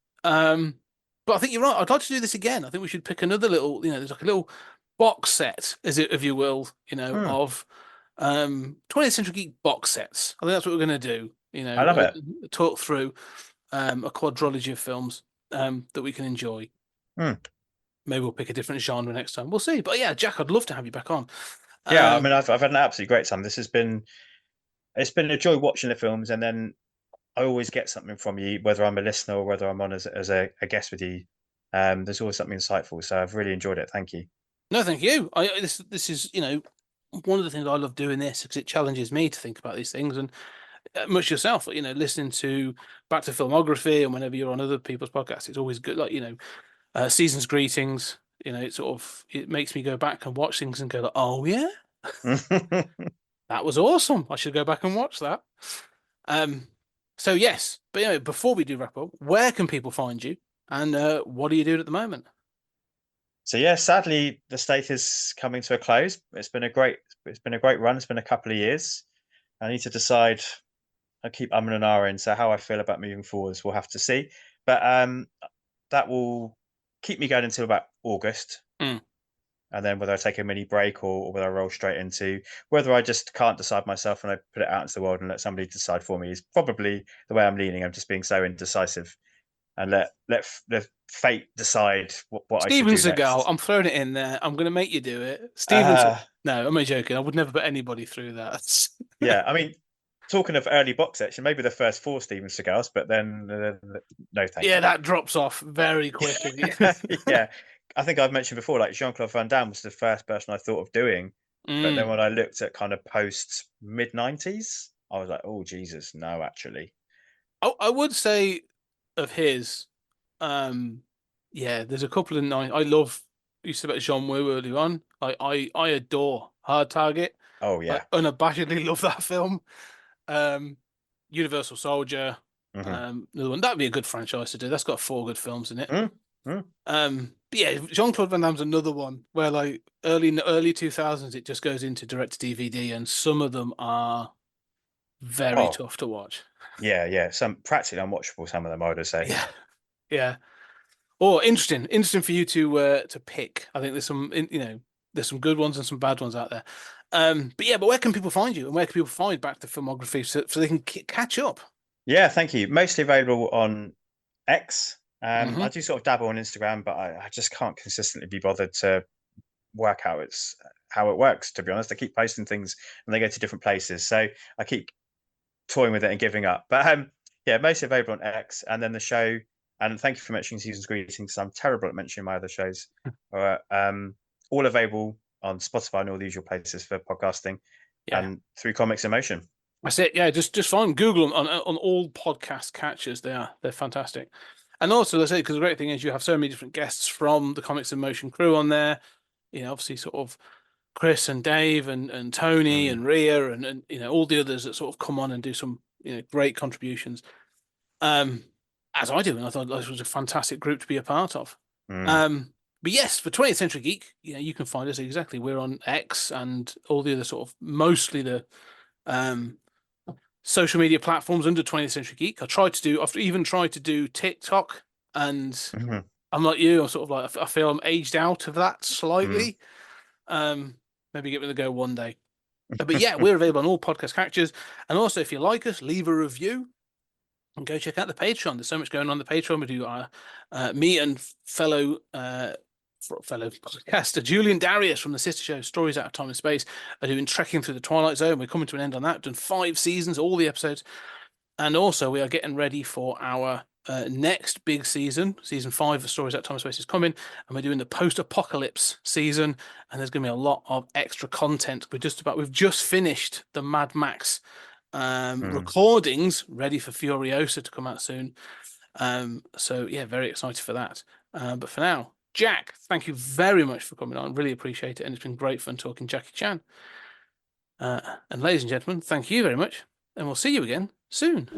But I think you're right. I'd like to do this again. I think we should pick another little, there's like a little box set, as it, if you will, Mm. of 20th Century Geek box sets. I think that's what we're going to do. I love it. Talk through a quadrilogy of films that we can enjoy. Mm. Maybe we'll pick a different genre next time. We'll see. But yeah, Jack, I'd love to have you back on. Yeah, I mean, I've had an absolutely great time. This has been It's been a joy watching the films, and then I always get something from you, whether I'm a listener or whether I'm on as a guest with you. There's always something insightful, so I've really enjoyed it. Thank you. No, thank you. This is one of the things I love doing this because it challenges me to think about these things and much yourself. Listening to back to filmography and whenever you're on other people's podcasts, it's always good. Like season's greetings. It makes me go back and watch things and go like, oh yeah, that was awesome. I should go back and watch that. Um, so yes, but before we do wrap up, where can people find you and what are you doing at the moment? So yeah, sadly, the state is coming to a close. It's been a great run. It's been a couple of years. I need to decide. I keep umming and ahhing. So how I feel about moving forwards, we'll have to see. But that will keep me going until about August. Mm. And then whether I take a mini break or whether I roll straight into whether I just can't decide myself and I put it out into the world and let somebody decide for me is probably the way I'm leaning. I'm just being so indecisive and let fate decide what I should Steven do Seagal, next. I'm throwing it in there. I'm going to make you do it. Uh, No, I'm only joking. I would never put anybody through that. yeah, I mean, talking of early box section, maybe the first four Steven Seagals, but then no, thank Yeah, you. that drops off very quickly. Yeah, I think I've mentioned before, like Jean-Claude Van Damme was the first person I thought of doing. But then Mm. when I looked at kind of post mid-90s, I was like, oh, Jesus, no, actually. I would say of his, um, Yeah, there's a couple of nice. I love. You said about Jean Woo earlier on. I adore Hard Target. Oh I yeah. unabashedly love that film. Um, Universal Soldier. Hmm. Another one that'd be a good franchise to do. That's got 4 good films in it. Mm. Mm. But yeah, Jean-Claude Van Damme's another one where like early 2000s it just goes into direct to DVD, and some of them are very Oh tough to watch. yeah, yeah. Some practically unwatchable. Some of them, I would say. Yeah, yeah. Or interesting for you to pick. I think there's there's some good ones and some bad ones out there. But where can people find you, and where can people find back the filmography so they can catch up? Yeah, thank you. Mostly available on X. I Hmm. do sort of dabble on Instagram, but I just can't consistently be bothered to work out how it works. To be honest, I keep posting things and they go to different places, so I keep toying with it and giving up. But yeah, mostly available on X, and then the show. And thank you for mentioning Season's Greetings. I'm terrible at mentioning my other shows. All available on Spotify and all the usual places for podcasting, Yeah. and through Comics in Motion. That's it. Yeah, just find Google them on all podcast catchers. They're fantastic. And also, let's say because the great thing is you have so many different guests from the Comics in Motion crew on there. Obviously, sort of Chris and Dave and Tony Mm, and Ria and all the others that sort of come on and do some great contributions. Um, as I do, and I thought this was a fantastic group to be a part of. mm, But yes, for 20th Century Geek, you can find us exactly. We're on X and all the other sort of mostly the um social media platforms under 20th Century Geek. I've even tried to do TikTok, and mhm, I'm like you. I'm sort of like I feel I'm aged out of that mm. slightly. Maybe give it a go one day. But yeah, we're available on all podcast catchers, and also if you like us, leave a review and go check out the Patreon. There's so much going on the Patreon. We do me and fellow podcaster Julian Darius from the sister show Stories Out of Time and Space are doing Trekking Through the Twilight Zone. We're coming to an end on that. We've done 5 seasons, all the episodes, and also we are getting ready for our next big season. Season 5 of Stories Out of Time and Space is coming, and we're doing the post-apocalypse season, and there's going to be a lot of extra content. We've just finished the Mad Max Mm. recordings ready for Furiosa to come out soon. So yeah, very excited for that. But for now, Jack, thank you very much for coming on. Really appreciate it, and it's been great fun talking Jackie Chan. And ladies and gentlemen, thank you very much, and we'll see you again soon.